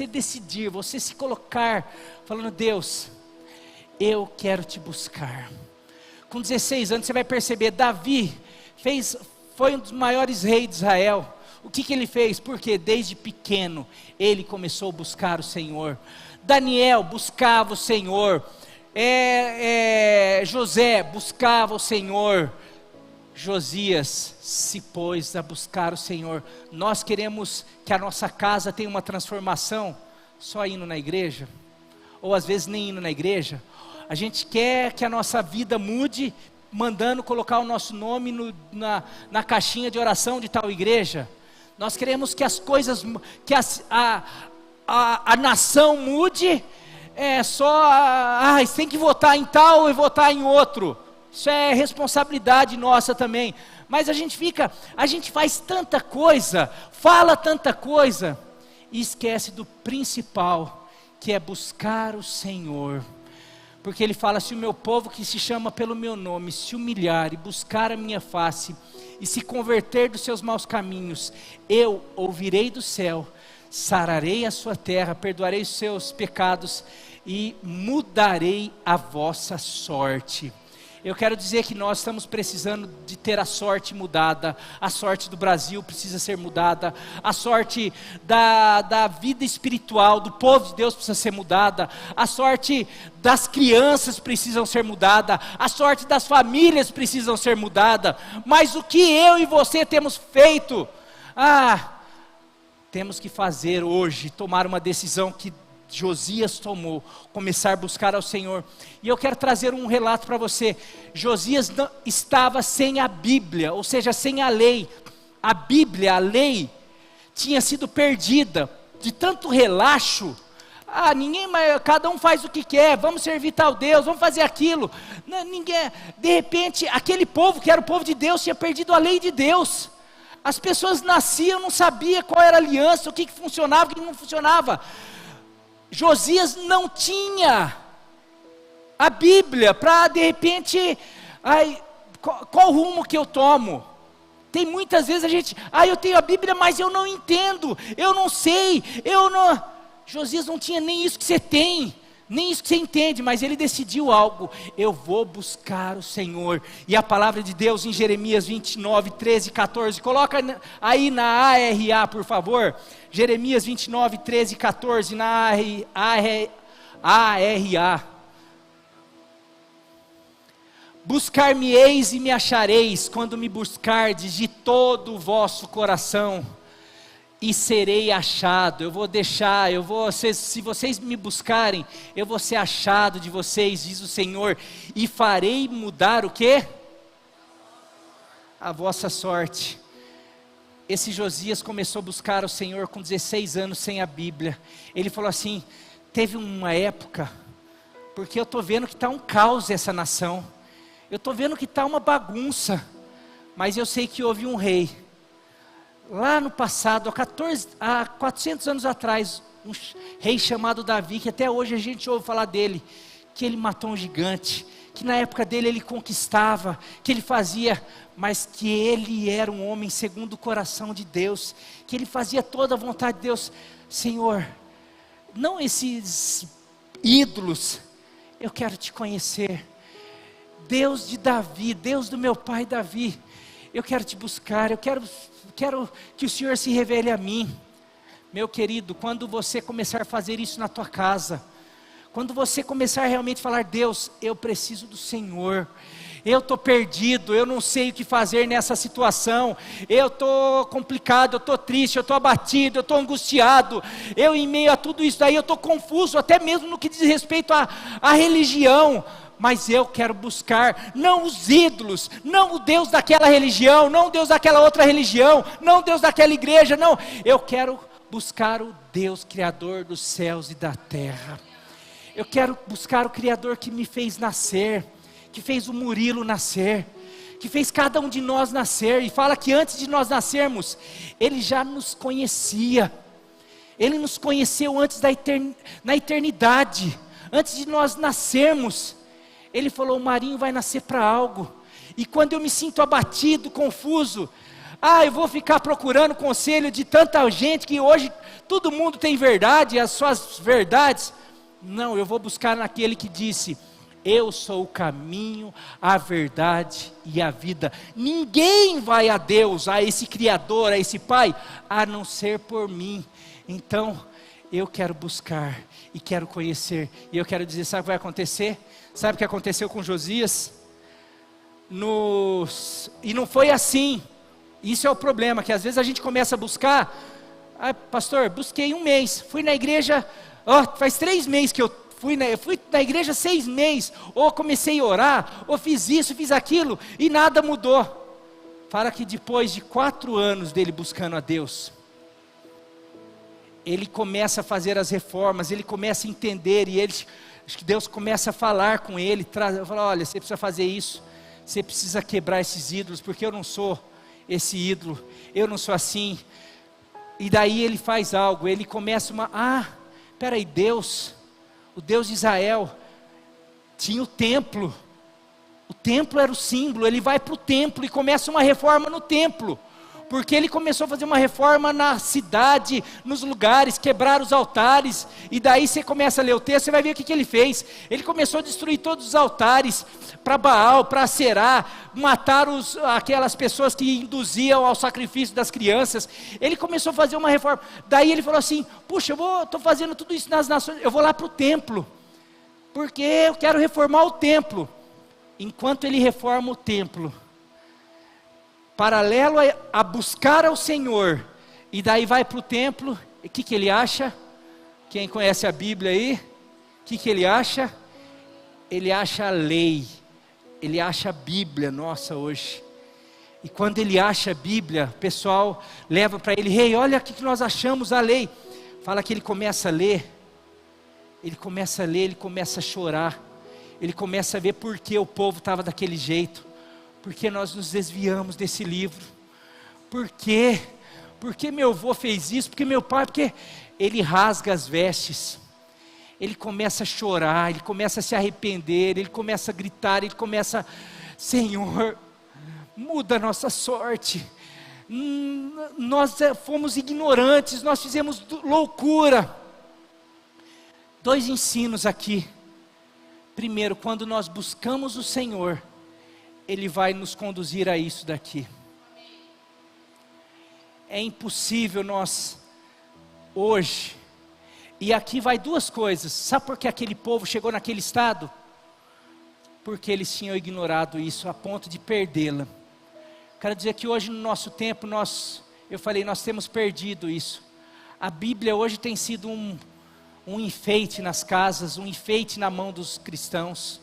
decidir, você se colocar, falando: Deus, eu quero te buscar. Com 16 anos você vai perceber, Davi foi um dos maiores reis de Israel. O que ele fez? Porque desde pequeno ele começou a buscar o Senhor. Daniel buscava o Senhor, José buscava o Senhor, Josias se pôs a buscar o Senhor. Nós queremos que a nossa casa tenha uma transformação só indo na igreja? ou às vezes nem indo na igreja. A gente quer que a nossa vida mude, mandando colocar o nosso nome na caixinha de oração de tal igreja. Nós queremos que as coisas, que a nação mude, você tem que votar em tal e votar em outro. Isso é responsabilidade nossa também. Mas a gente faz tanta coisa, fala tanta coisa, e esquece do principal, que é buscar o Senhor. Porque ele fala: se o meu povo que se chama pelo meu nome se humilhar e buscar a minha face, e se converter dos seus maus caminhos, eu ouvirei do céu, sararei a sua terra, perdoarei os seus pecados e mudarei a vossa sorte. Eu quero dizer que nós estamos precisando de ter a sorte mudada. A sorte do Brasil precisa ser mudada. A sorte da vida espiritual do povo de Deus precisa ser mudada. A sorte das crianças precisam ser mudada. A sorte das famílias precisam ser mudada. Mas o que eu e você temos feito? Temos que fazer hoje, tomar uma decisão que Josias tomou, começar a buscar ao Senhor. E eu quero trazer um relato para você. Josias estava sem a Bíblia, ou seja, sem a lei. A Bíblia, a lei, tinha sido perdida. De tanto relaxo, cada um faz o que quer, vamos servir tal Deus, vamos fazer aquilo. De repente, aquele povo que era o povo de Deus, tinha perdido a lei de Deus. As pessoas nasciam, não sabiam qual era a aliança, o que funcionava, o que não funcionava. Josias não tinha a Bíblia para, de repente, qual rumo que eu tomo? Tem muitas vezes a gente, eu tenho a Bíblia, mas eu não entendo, eu não sei, Josias não tinha nem isso que você tem, nem isso que você entende, mas ele decidiu algo: eu vou buscar o Senhor. E a palavra de Deus em Jeremias 29, 13 e 14, coloca aí na ARA, por favor. Jeremias 29, 13 e 14, na ARA. Buscar-me-eis e me achareis, quando me buscardes de todo o vosso coração, e serei achado. Se vocês me buscarem, eu vou ser achado de vocês, diz o Senhor, e farei mudar o quê? A vossa sorte. Esse Josias começou a buscar o Senhor com 16 anos sem a Bíblia. Ele falou assim: teve uma época, porque eu estou vendo que está um caos essa nação, eu estou vendo que está uma bagunça, mas eu sei que houve um rei, lá no passado, há 400 anos atrás, um rei chamado Davi, que até hoje a gente ouve falar dele, que ele matou um gigante, que na época dele ele conquistava, que ele fazia, mas que ele era um homem segundo o coração de Deus, que ele fazia toda a vontade de Deus. Senhor, não esses ídolos, eu quero te conhecer, Deus de Davi, Deus do meu pai Davi, eu quero te buscar, eu quero que o Senhor se revele a mim. Meu querido, quando você começar a fazer isso na tua casa, quando você começar a realmente falar: Deus, eu preciso do Senhor, eu estou perdido, eu não sei o que fazer nessa situação, eu estou complicado, eu estou triste, eu estou abatido, eu estou angustiado, em meio a tudo isso daí, eu estou confuso, até mesmo no que diz respeito à religião, mas eu quero buscar, não os ídolos, não o Deus daquela religião, não o Deus daquela outra religião, não o Deus daquela igreja, não, eu quero buscar o Deus Criador dos céus e da terra. Eu quero buscar o Criador que me fez nascer, que fez o Murilo nascer, que fez cada um de nós nascer, e fala que antes de nós nascermos, Ele já nos conhecia, Ele nos conheceu antes na eternidade, antes de nós nascermos, Ele falou: o Marinho vai nascer para algo, e quando eu me sinto abatido, confuso, eu vou ficar procurando conselho de tanta gente, que hoje todo mundo tem verdade, as suas verdades. Não, eu vou buscar naquele que disse: eu sou o caminho, a verdade e a vida. Ninguém vai a Deus, a esse Criador, a esse Pai, a não ser por mim. Então, eu quero buscar e quero conhecer. E eu quero dizer, sabe o que vai acontecer? Sabe o que aconteceu com Josias? E não foi assim. Isso é o problema, que às vezes a gente começa a buscar. Pastor, busquei um mês, fui na igreja, faz 3 meses que eu fui na igreja 6 meses, ou comecei a orar, ou fiz isso, fiz aquilo, e nada mudou. Fala que depois de 4 anos dele buscando a Deus, ele começa a fazer as reformas, ele começa a entender, e acho que Deus começa a falar com ele, fala, olha, você precisa fazer isso, você precisa quebrar esses ídolos, porque eu não sou esse ídolo, eu não sou assim. E daí ele faz algo, ele começa peraí, Deus, o Deus de Israel, tinha o templo era o símbolo, ele vai para o templo e começa uma reforma no templo, porque ele começou a fazer uma reforma na cidade, nos lugares, quebrar os altares, e daí você começa a ler o texto, você vai ver o que ele fez. Ele começou a destruir todos os altares, para Baal, para Aserá, matar aquelas pessoas que induziam ao sacrifício das crianças. Ele começou a fazer uma reforma, daí ele falou assim, puxa, estou fazendo tudo isso nas nações, eu vou lá para o templo, porque eu quero reformar o templo. Enquanto ele reforma o templo, paralelo a buscar ao Senhor, e daí vai para o templo, e o que ele acha? Quem conhece a Bíblia aí, o que ele acha? Ele acha a lei, ele acha a Bíblia nossa hoje. E quando ele acha a Bíblia, o pessoal leva para ele, rei, olha o que nós achamos a lei. Fala que ele começa a ler, ele começa a chorar, ele começa a ver por que o povo estava daquele jeito, porque nós nos desviamos desse livro, porque meu avô fez isso, porque meu pai, porque ele rasga as vestes, ele começa a chorar, ele começa a se arrepender, ele começa a gritar, ele começa, Senhor, muda a nossa sorte, nós fomos ignorantes, nós fizemos loucura. 2 ensinos aqui. Primeiro, quando nós buscamos o Senhor, Ele vai nos conduzir a isso daqui. É impossível nós, hoje, e aqui vai 2 coisas, sabe por que aquele povo chegou naquele estado? Porque eles tinham ignorado isso, a ponto de perdê-la. Quero dizer que hoje no nosso tempo, nós temos perdido isso. A Bíblia hoje tem sido um enfeite nas casas, um enfeite na mão dos cristãos.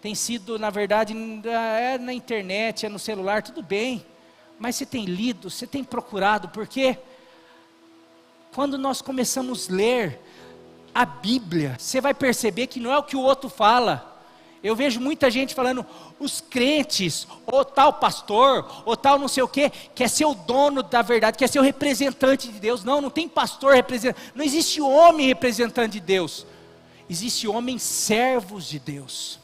Tem sido, na verdade, na internet, no celular, tudo bem. Mas você tem lido, você tem procurado, porque quando nós começamos a ler a Bíblia, você vai perceber que não é o que o outro fala. Eu vejo muita gente falando, os crentes, ou tal pastor, ou tal não sei o que, quer ser o dono da verdade, quer ser o representante de Deus. Não tem pastor representante, não existe homem representante de Deus, existe homens servos de Deus.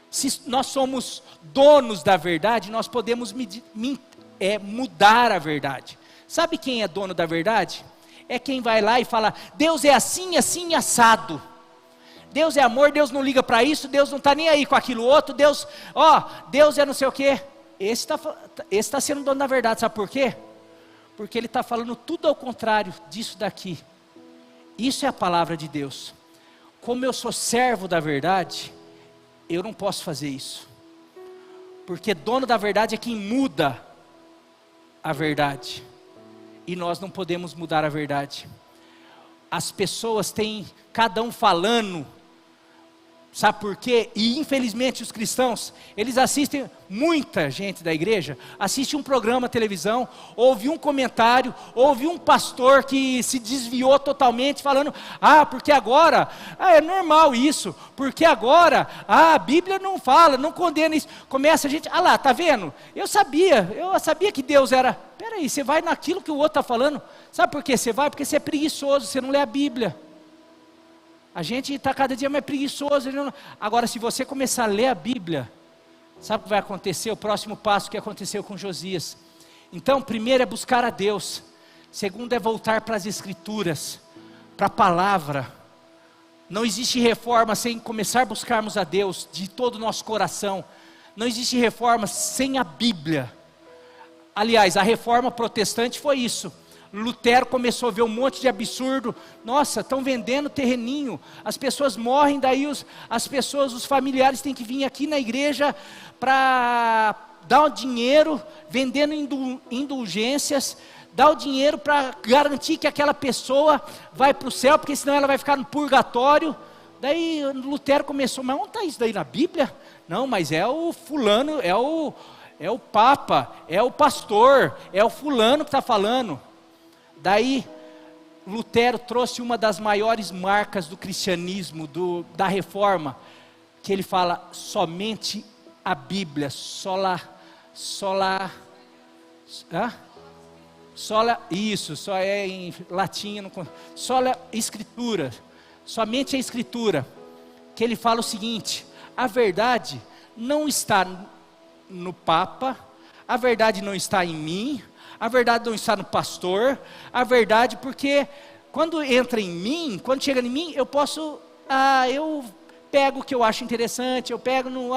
Se nós somos donos da verdade, nós podemos mudar a verdade. Sabe quem é dono da verdade? É quem vai lá e fala, Deus é assim, assim, assado. Deus é amor, Deus não liga para isso, Deus não está nem aí com aquilo outro, Deus é não sei o que. Esse está sendo dono da verdade, sabe por quê? Porque ele está falando tudo ao contrário disso daqui. Isso é a palavra de Deus. Como eu sou servo da verdade, eu não posso fazer isso. Porque dono da verdade é quem muda a verdade. E nós não podemos mudar a verdade. As pessoas têm, cada um falando, sabe por quê? E infelizmente os cristãos, eles assistem, muita gente da igreja, assiste um programa de televisão, ouve um comentário, ouve um pastor que se desviou totalmente, falando, porque agora, é normal isso, porque agora, a Bíblia não fala, não condena isso. Começa a gente, lá, tá vendo? Eu sabia que Deus era, peraí, você vai naquilo que o outro está falando, sabe por que você vai? Porque você é preguiçoso, você não lê a Bíblia. A gente está cada dia mais preguiçoso. Agora, se você começar a ler a Bíblia, sabe o que vai acontecer? O próximo passo que aconteceu com Josias. Então, primeiro é buscar a Deus. Segundo é voltar para as Escrituras, para a palavra. Não existe reforma sem começar a buscarmos a Deus de todo o nosso coração. Não existe reforma sem a Bíblia. Aliás, a reforma protestante foi isso. Lutero começou a ver um monte de absurdo. Nossa, estão vendendo terreninho, as pessoas morrem, daí os familiares têm que vir aqui na igreja para dar o dinheiro, vendendo indulgências, dar o dinheiro para garantir que aquela pessoa vai para o céu, porque senão ela vai ficar no purgatório. Daí Lutero começou, mas onde está isso daí na Bíblia? Não, mas é o fulano, é o Papa, é o pastor, é o fulano que está falando. Daí Lutero trouxe uma das maiores marcas do cristianismo, da reforma, que ele fala, somente a Bíblia, isso, só é em latim, sola escritura, somente a escritura, que ele fala o seguinte, a verdade não está no Papa, a verdade não está em mim, a verdade não está no pastor, a verdade, porque quando entra em mim, quando chega em mim, eu posso, eu pego o que eu acho interessante, eu pego não,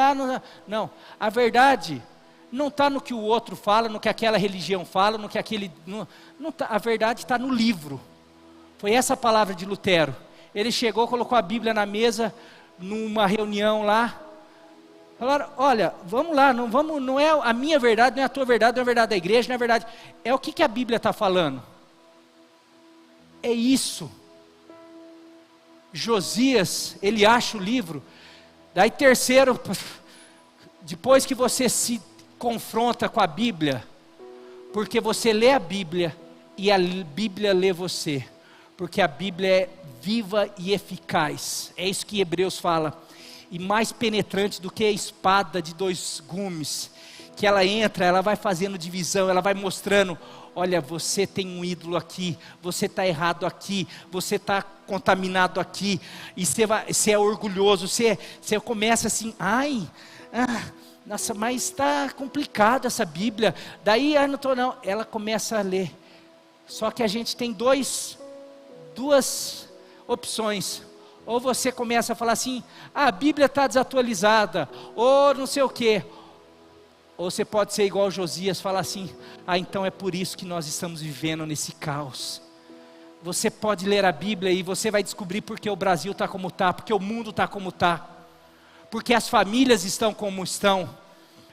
a verdade não está no que o outro fala, no que aquela religião fala, no que aquele, não tá, a verdade está no livro. Foi essa a palavra de Lutero. Ele chegou, colocou a Bíblia na mesa, numa reunião lá, falaram, olha, vamos lá, não é a minha verdade, não é a tua verdade, não é a verdade da igreja, não é a verdade, é o que a Bíblia está falando. É isso. Josias, ele acha o livro, daí terceiro, depois que você se confronta com a Bíblia, porque você lê a Bíblia, e a Bíblia lê você, porque a Bíblia é viva e eficaz, é isso que Hebreus fala, e mais penetrante do que a espada de 2 gumes, que ela entra, ela vai fazendo divisão, ela vai mostrando, olha, você tem um ídolo aqui, você está errado aqui, você está contaminado aqui, e você é orgulhoso, você começa assim, nossa, mas está complicado essa Bíblia, daí, não, ela começa a ler, só que a gente tem duas opções, ou você começa a falar assim, a Bíblia está desatualizada, ou não sei o que, ou você pode ser igual Josias, falar assim, então é por isso que nós estamos vivendo nesse caos. Você pode ler a Bíblia e você vai descobrir porque o Brasil está como está, porque o mundo está como está, porque as famílias estão como estão,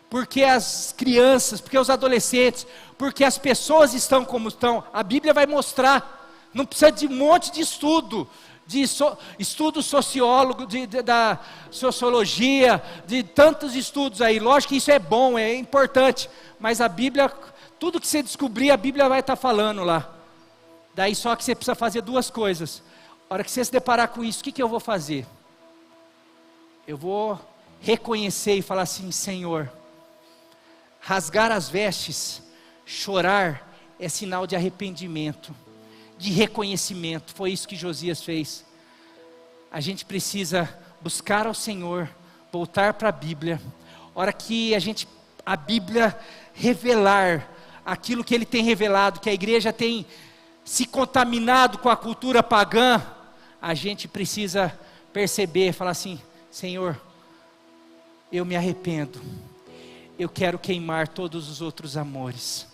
porque as crianças, porque os adolescentes, porque as pessoas estão como estão. A Bíblia vai mostrar, não precisa de um monte de estudo, estudo sociólogo, da sociologia, de tantos estudos aí. Lógico que isso é bom, é importante, mas a Bíblia, tudo que você descobrir, a Bíblia vai estar falando lá. Daí só que você precisa fazer 2 coisas. A hora que você se deparar com isso, o que eu vou fazer? Eu vou reconhecer e falar assim, Senhor, rasgar as vestes, chorar é sinal de arrependimento, de reconhecimento. Foi isso que Josias fez. A gente precisa buscar ao Senhor, voltar para a Bíblia. A hora que a Bíblia revelar aquilo que Ele tem revelado, que a igreja tem se contaminado com a cultura pagã, a gente precisa perceber, falar assim, Senhor, eu me arrependo, eu quero queimar todos os outros amores,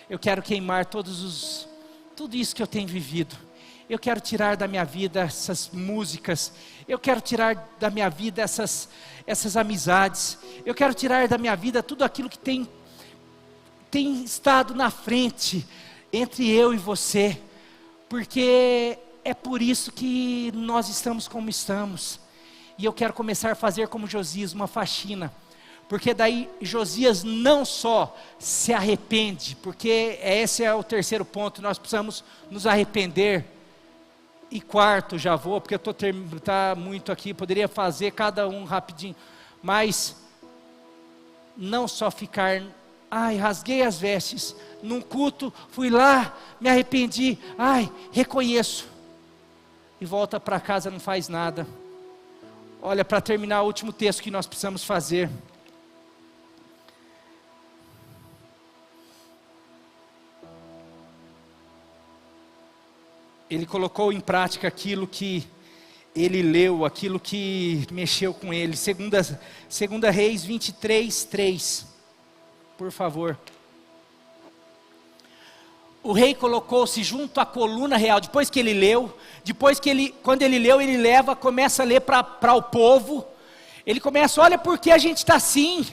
eu quero queimar tudo isso que eu tenho vivido, eu quero tirar da minha vida essas músicas, eu quero tirar da minha vida essas amizades, eu quero tirar da minha vida tudo aquilo que tem estado na frente, entre eu e você, porque é por isso que nós estamos como estamos, e eu quero começar a fazer como Josias, uma faxina, porque daí Josias não só se arrepende, porque esse é o terceiro ponto, nós precisamos nos arrepender, e quarto, já vou, porque tá muito aqui, poderia fazer cada um rapidinho, mas não só ficar, rasguei as vestes, num culto, fui lá, me arrependi, reconheço, e volta para casa, não faz nada. Olha, para terminar, o último texto que nós precisamos fazer, ele colocou em prática aquilo que ele leu, aquilo que mexeu com ele, segunda Reis 23, 3, por favor. O rei colocou-se junto à coluna real, depois que ele leu, quando ele leu, ele começa a ler para o povo, ele começa, olha porque a gente está assim,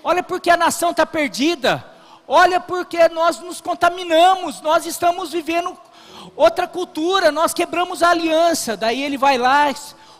olha porque a nação está perdida, olha porque nós nos contaminamos, nós estamos vivendo outra cultura, nós quebramos a aliança. Daí ele vai lá,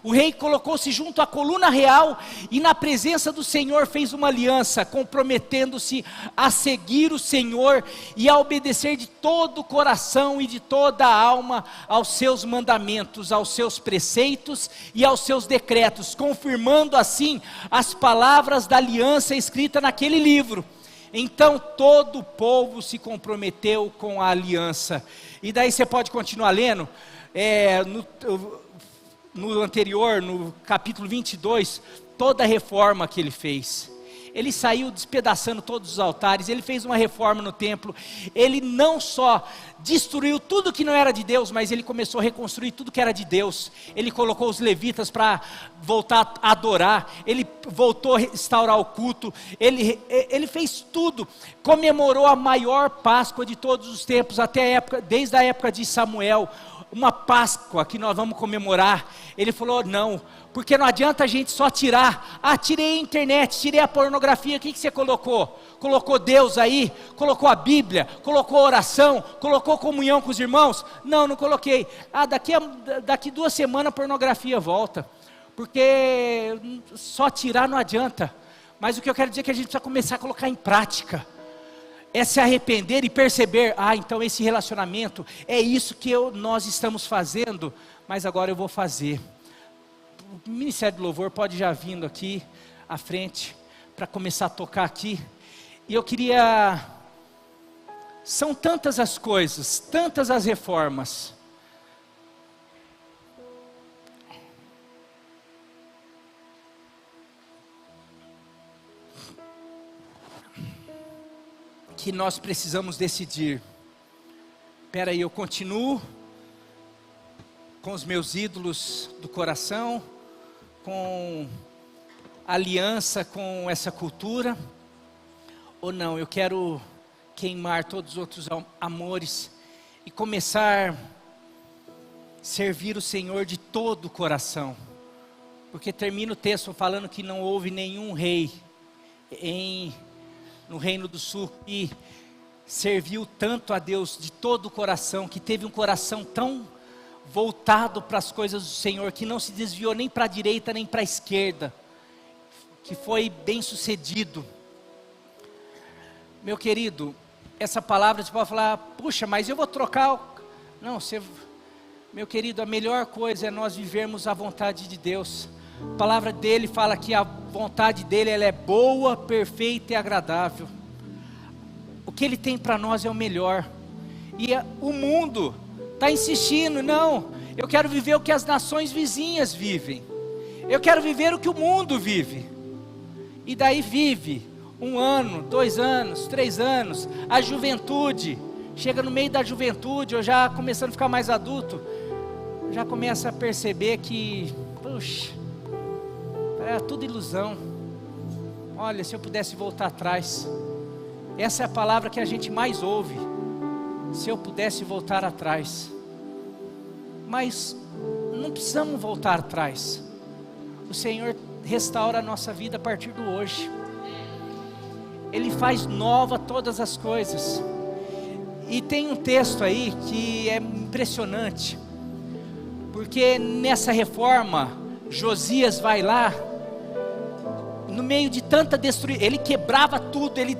O rei colocou-se junto à coluna real e na presença do Senhor fez uma aliança, comprometendo-se a seguir o Senhor e a obedecer de todo o coração e de toda a alma aos seus mandamentos, aos seus preceitos e aos seus decretos, confirmando assim as palavras da aliança escrita naquele livro. Então todo o povo se comprometeu com a aliança. E daí você pode continuar lendo, no anterior, no capítulo 22, toda a reforma que ele fez. Ele saiu despedaçando todos os altares, ele fez uma reforma no templo. Ele não só destruiu tudo que não era de Deus, mas ele começou a reconstruir tudo que era de Deus. Ele colocou os levitas para voltar a adorar, ele voltou a restaurar o culto, ele fez tudo, comemorou a maior Páscoa de todos os tempos, desde a época de Samuel, uma Páscoa que nós vamos comemorar. Ele falou: não, porque não adianta a gente só tirar. Tirei a internet, tirei a pornografia. O que você colocou? Colocou Deus aí? Colocou a Bíblia? Colocou oração? Colocou comunhão com os irmãos? Não coloquei. Daqui 2 semanas a pornografia volta, porque só tirar não adianta. Mas o que eu quero dizer é que a gente precisa começar a colocar em prática, é se arrepender e perceber: então esse relacionamento, é isso que nós estamos fazendo, mas agora eu vou fazer. O Ministério do Louvor pode já vindo aqui à frente, para começar a tocar aqui. E eu queria, são tantas as coisas, tantas as reformas, que nós precisamos decidir. Espera aí, eu continuo com os meus ídolos do coração, com aliança com essa cultura, ou não, eu quero queimar todos os outros amores e começar a servir o Senhor de todo o coração. Porque termina o texto falando que não houve nenhum rei no Reino do Sul que serviu tanto a Deus de todo o coração, que teve um coração tão voltado para as coisas do Senhor, que não se desviou nem para a direita nem para a esquerda, que foi bem sucedido. Meu querido, essa palavra você pode falar: puxa, mas eu vou trocar. Não, meu querido, a melhor coisa é nós vivermos a vontade de Deus. A palavra dele fala que a vontade dele, ela é boa, perfeita e agradável. O que ele tem para nós é o melhor. E o mundo está insistindo: não, eu quero viver o que as nações vizinhas vivem, eu quero viver o que o mundo vive. E daí vive 1 ano, 2 anos, 3 anos, a juventude, chega no meio da juventude, ou já começando a ficar mais adulto, já começa a perceber que, puxa, era tudo ilusão. Olha, se eu pudesse voltar atrás. Essa é a palavra que a gente mais ouve: se eu pudesse voltar atrás. Mas não precisamos voltar atrás. O Senhor restaura a nossa vida a partir do hoje. Ele faz nova todas as coisas. E tem um texto aí que é impressionante, porque nessa reforma Josias vai lá, no meio de tanta destruição, ele quebrava tudo, ele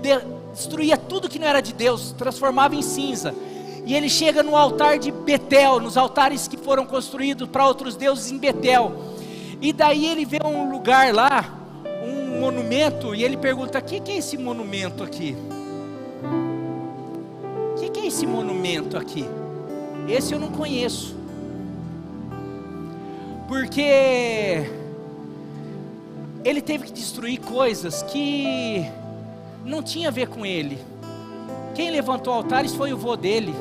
destruía tudo que não era de Deus, transformava em cinza. E ele chega no altar de Betel, nos altares que foram construídos para outros deuses em Betel. E daí ele vê um lugar lá, um monumento, e ele pergunta: o que é esse monumento aqui? O que é esse monumento aqui? Esse eu não conheço. Porque ele teve que destruir coisas que não tinha a ver com ele. Quem levantou altares foi o vô dele,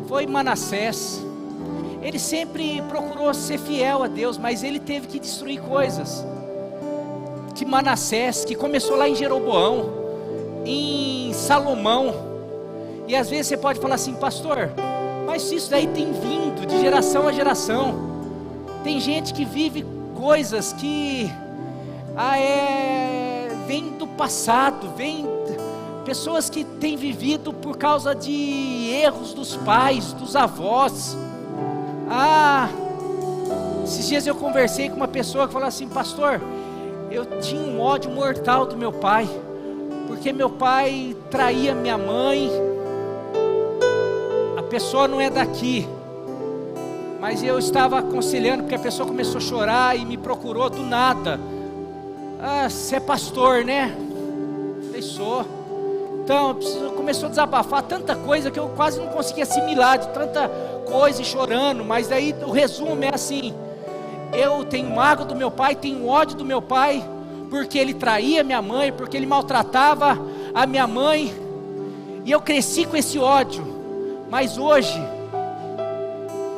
foi Manassés. Ele sempre procurou ser fiel a Deus, mas ele teve que destruir coisas que Manassés, que começou lá em Jeroboão, em Salomão. E às vezes você pode falar assim: pastor, mas isso daí tem vindo de geração a geração. Tem gente que vive coisas que vem do passado, pessoas que têm vivido por causa de erros dos pais, dos avós. Esses dias eu conversei com uma pessoa que falou assim: pastor, eu tinha um ódio mortal do meu pai, porque meu pai traía minha mãe. A pessoa não é daqui, mas eu estava aconselhando, porque a pessoa começou a chorar e me procurou do nada. Ah, você é pastor, né? Eu falei, sou. Então, começou a desabafar tanta coisa que eu quase não conseguia assimilar, de tanta coisa e chorando. Mas daí o resumo é assim: eu tenho mágoa do meu pai, tenho ódio do meu pai, porque ele traía minha mãe, porque ele maltratava a minha mãe, e eu cresci com esse ódio. Mas hoje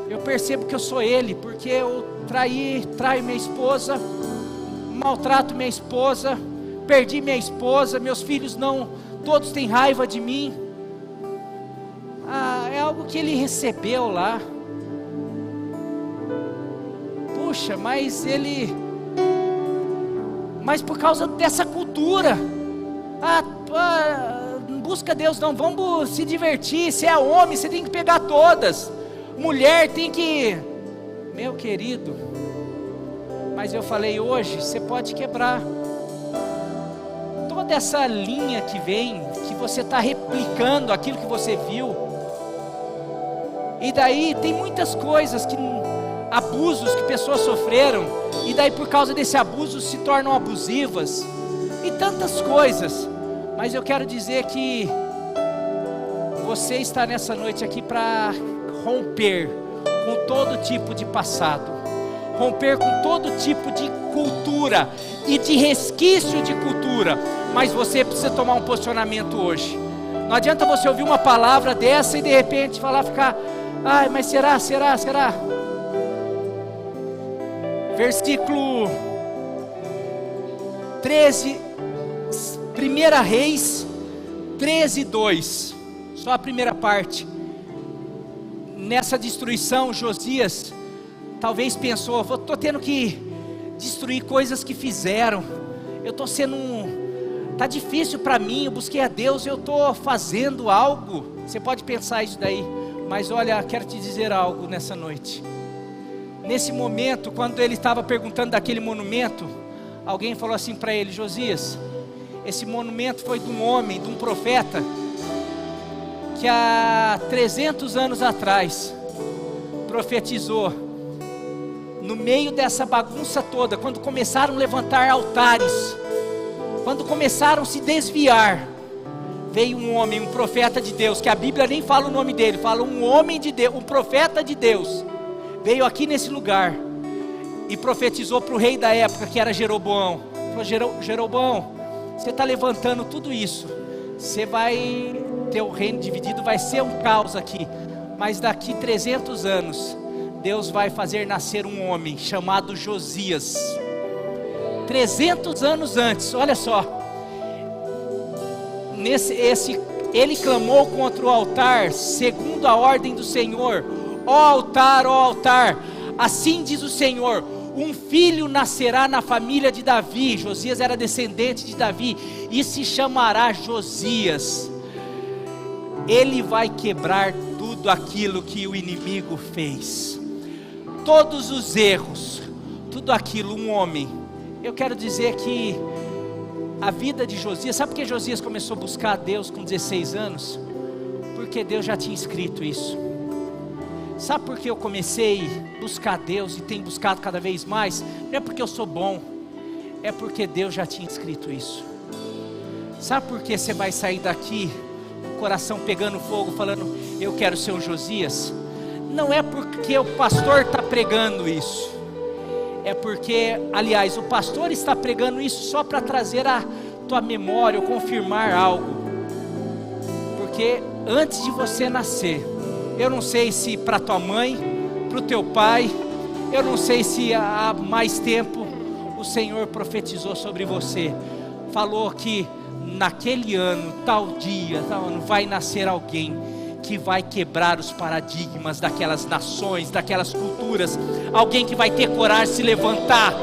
eu percebo que eu sou ele, porque eu traio minha esposa, maltrato minha esposa, perdi minha esposa, meus filhos todos têm raiva de mim. É algo que ele recebeu lá. Puxa, mas por causa dessa cultura, não busca Deus não, vamos se divertir. Se é homem, você tem que pegar todas. Mulher tem que... Meu querido, mas eu falei, hoje você pode quebrar toda essa linha que vem, que você está replicando aquilo que você viu. E daí tem muitas coisas, abusos que pessoas sofreram, e daí por causa desse abuso se tornam abusivas, e tantas coisas. Mas eu quero dizer que você está nessa noite aqui para romper com todo tipo de passado, romper com todo tipo de cultura e de resquício de cultura. Mas você precisa tomar um posicionamento hoje. Não adianta você ouvir uma palavra dessa e de repente ficar, ai, mas será? Versículo 13, 1 Reis 13:2, só a primeira parte. Nessa destruição, Josias talvez pensou, estou tendo que destruir coisas que fizeram, eu estou está difícil para mim, eu busquei a Deus, eu estou fazendo algo. Você pode pensar isso daí, mas olha, quero te dizer algo nessa noite. Nesse momento, quando ele estava perguntando daquele monumento, alguém falou assim para ele: Josias, esse monumento foi de um homem, de um profeta, que há 300 anos atrás profetizou. No meio dessa bagunça toda, quando começaram a levantar altares, quando começaram a se desviar, veio um homem, um profeta de Deus, que a Bíblia nem fala o nome dele, fala um homem de Deus, um profeta de Deus, veio aqui nesse lugar e profetizou para o rei da época, que era Jeroboão. Falou: Jeroboão, você está levantando tudo isso, você vai ter o reino dividido, vai ser um caos aqui, mas daqui 300 anos Deus vai fazer nascer um homem chamado Josias. 300 anos antes, olha só, ele clamou contra o altar, segundo a ordem do Senhor: ó altar, assim diz o Senhor, um filho nascerá na família de Davi. Josias era descendente de Davi, e se chamará Josias. Ele vai quebrar tudo aquilo que o inimigo fez, todos os erros, tudo aquilo, um homem. Eu quero dizer que a vida de Josias, sabe por que Josias começou a buscar a Deus com 16 anos? Porque Deus já tinha escrito isso. Sabe por que eu comecei a buscar a Deus e tenho buscado cada vez mais? Não é porque eu sou bom, é porque Deus já tinha escrito isso. Sabe por que você vai sair daqui, o coração pegando fogo, falando: eu quero ser um Josias? Não é porque o pastor está pregando isso, é porque, aliás, o pastor está pregando isso só para trazer a tua memória ou confirmar algo. Porque antes de você nascer, eu não sei se para tua mãe, para o teu pai, eu não sei se há mais tempo o Senhor profetizou sobre você, falou que naquele ano, tal dia, tal ano, vai nascer alguém que vai quebrar os paradigmas daquelas nações, daquelas culturas, alguém que vai ter coragem de se levantar,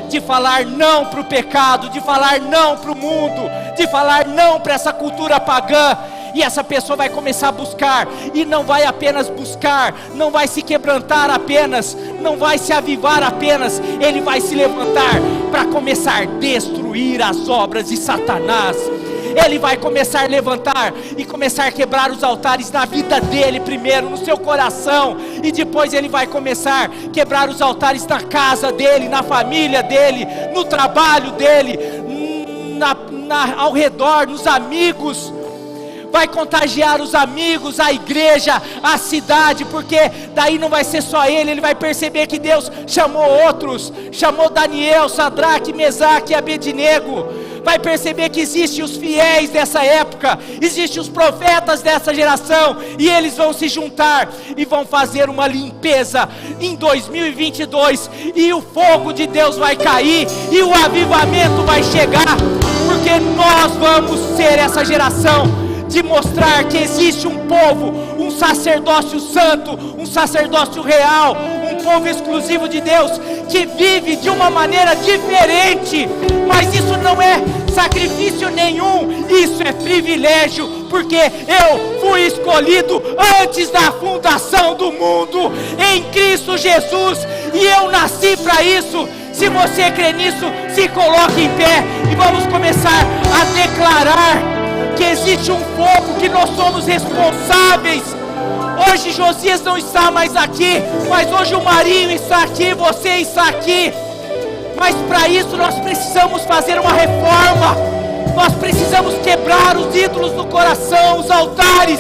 de falar não para o pecado, de falar não para o mundo, de falar não para essa cultura pagã, e essa pessoa vai começar a buscar, e não vai apenas buscar, não vai se quebrantar apenas, não vai se avivar apenas, ele vai se levantar para começar a destruir as obras de Satanás. Ele vai começar a levantar e começar a quebrar os altares na vida dele primeiro, no seu coração, e depois ele vai começar a quebrar os altares na casa dele, na família dele, no trabalho dele, ao redor, nos amigos. Vai contagiar os amigos, a igreja, a cidade, porque daí não vai ser só ele vai perceber que Deus chamou outros, chamou Daniel, Sadraque, Mesaque e Abednego. Vai perceber que existem os fiéis dessa época, existem os profetas dessa geração, e eles vão se juntar e vão fazer uma limpeza em 2022, e o fogo de Deus vai cair, e o avivamento vai chegar, porque nós vamos ser essa geração de mostrar que existe um povo, um sacerdócio santo, um sacerdócio real, um povo exclusivo de Deus, que vive de uma maneira diferente. Mas isso não é sacrifício nenhum, isso é privilégio, porque eu fui escolhido antes da fundação do mundo, em Cristo Jesus, e eu nasci para isso. Se você crê nisso, se coloque em pé, e vamos começar a declarar que existe um fogo, que nós somos responsáveis. Hoje Josias não está mais aqui, mas hoje o Marinho está aqui, você está aqui. Mas para isso nós precisamos fazer uma reforma. Nós precisamos quebrar os ídolos do coração, os altares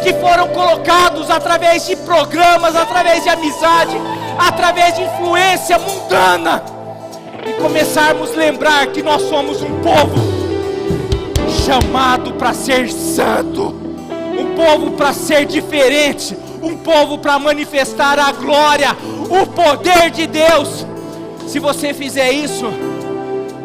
que foram colocados através de programas, através de amizade, através de influência mundana, e começarmos a lembrar que nós somos um povo chamado para ser santo, um povo para ser diferente, um povo para manifestar a glória, o poder de Deus. Se você fizer isso,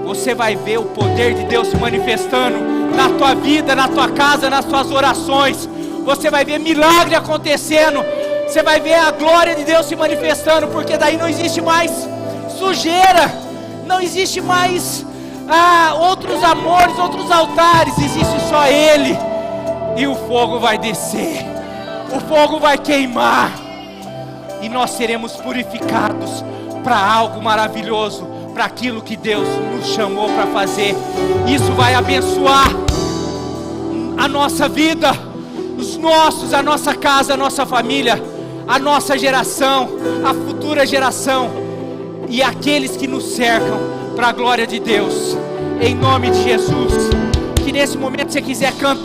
você vai ver o poder de Deus se manifestando na tua vida, na tua casa, nas tuas orações. Você vai ver milagre acontecendo, você vai ver a glória de Deus se manifestando, porque daí não existe mais sujeira, não existe mais outros amores, outros altares, existe só Ele, e o fogo vai descer, o fogo vai queimar, e nós seremos purificados para algo maravilhoso, para aquilo que Deus nos chamou para fazer. Isso vai abençoar a nossa vida, os nossos, a nossa casa, a nossa família, a nossa geração, a futura geração, e aqueles que nos cercam, para a glória de Deus, em nome de Jesus. Que nesse momento você quiser cantar.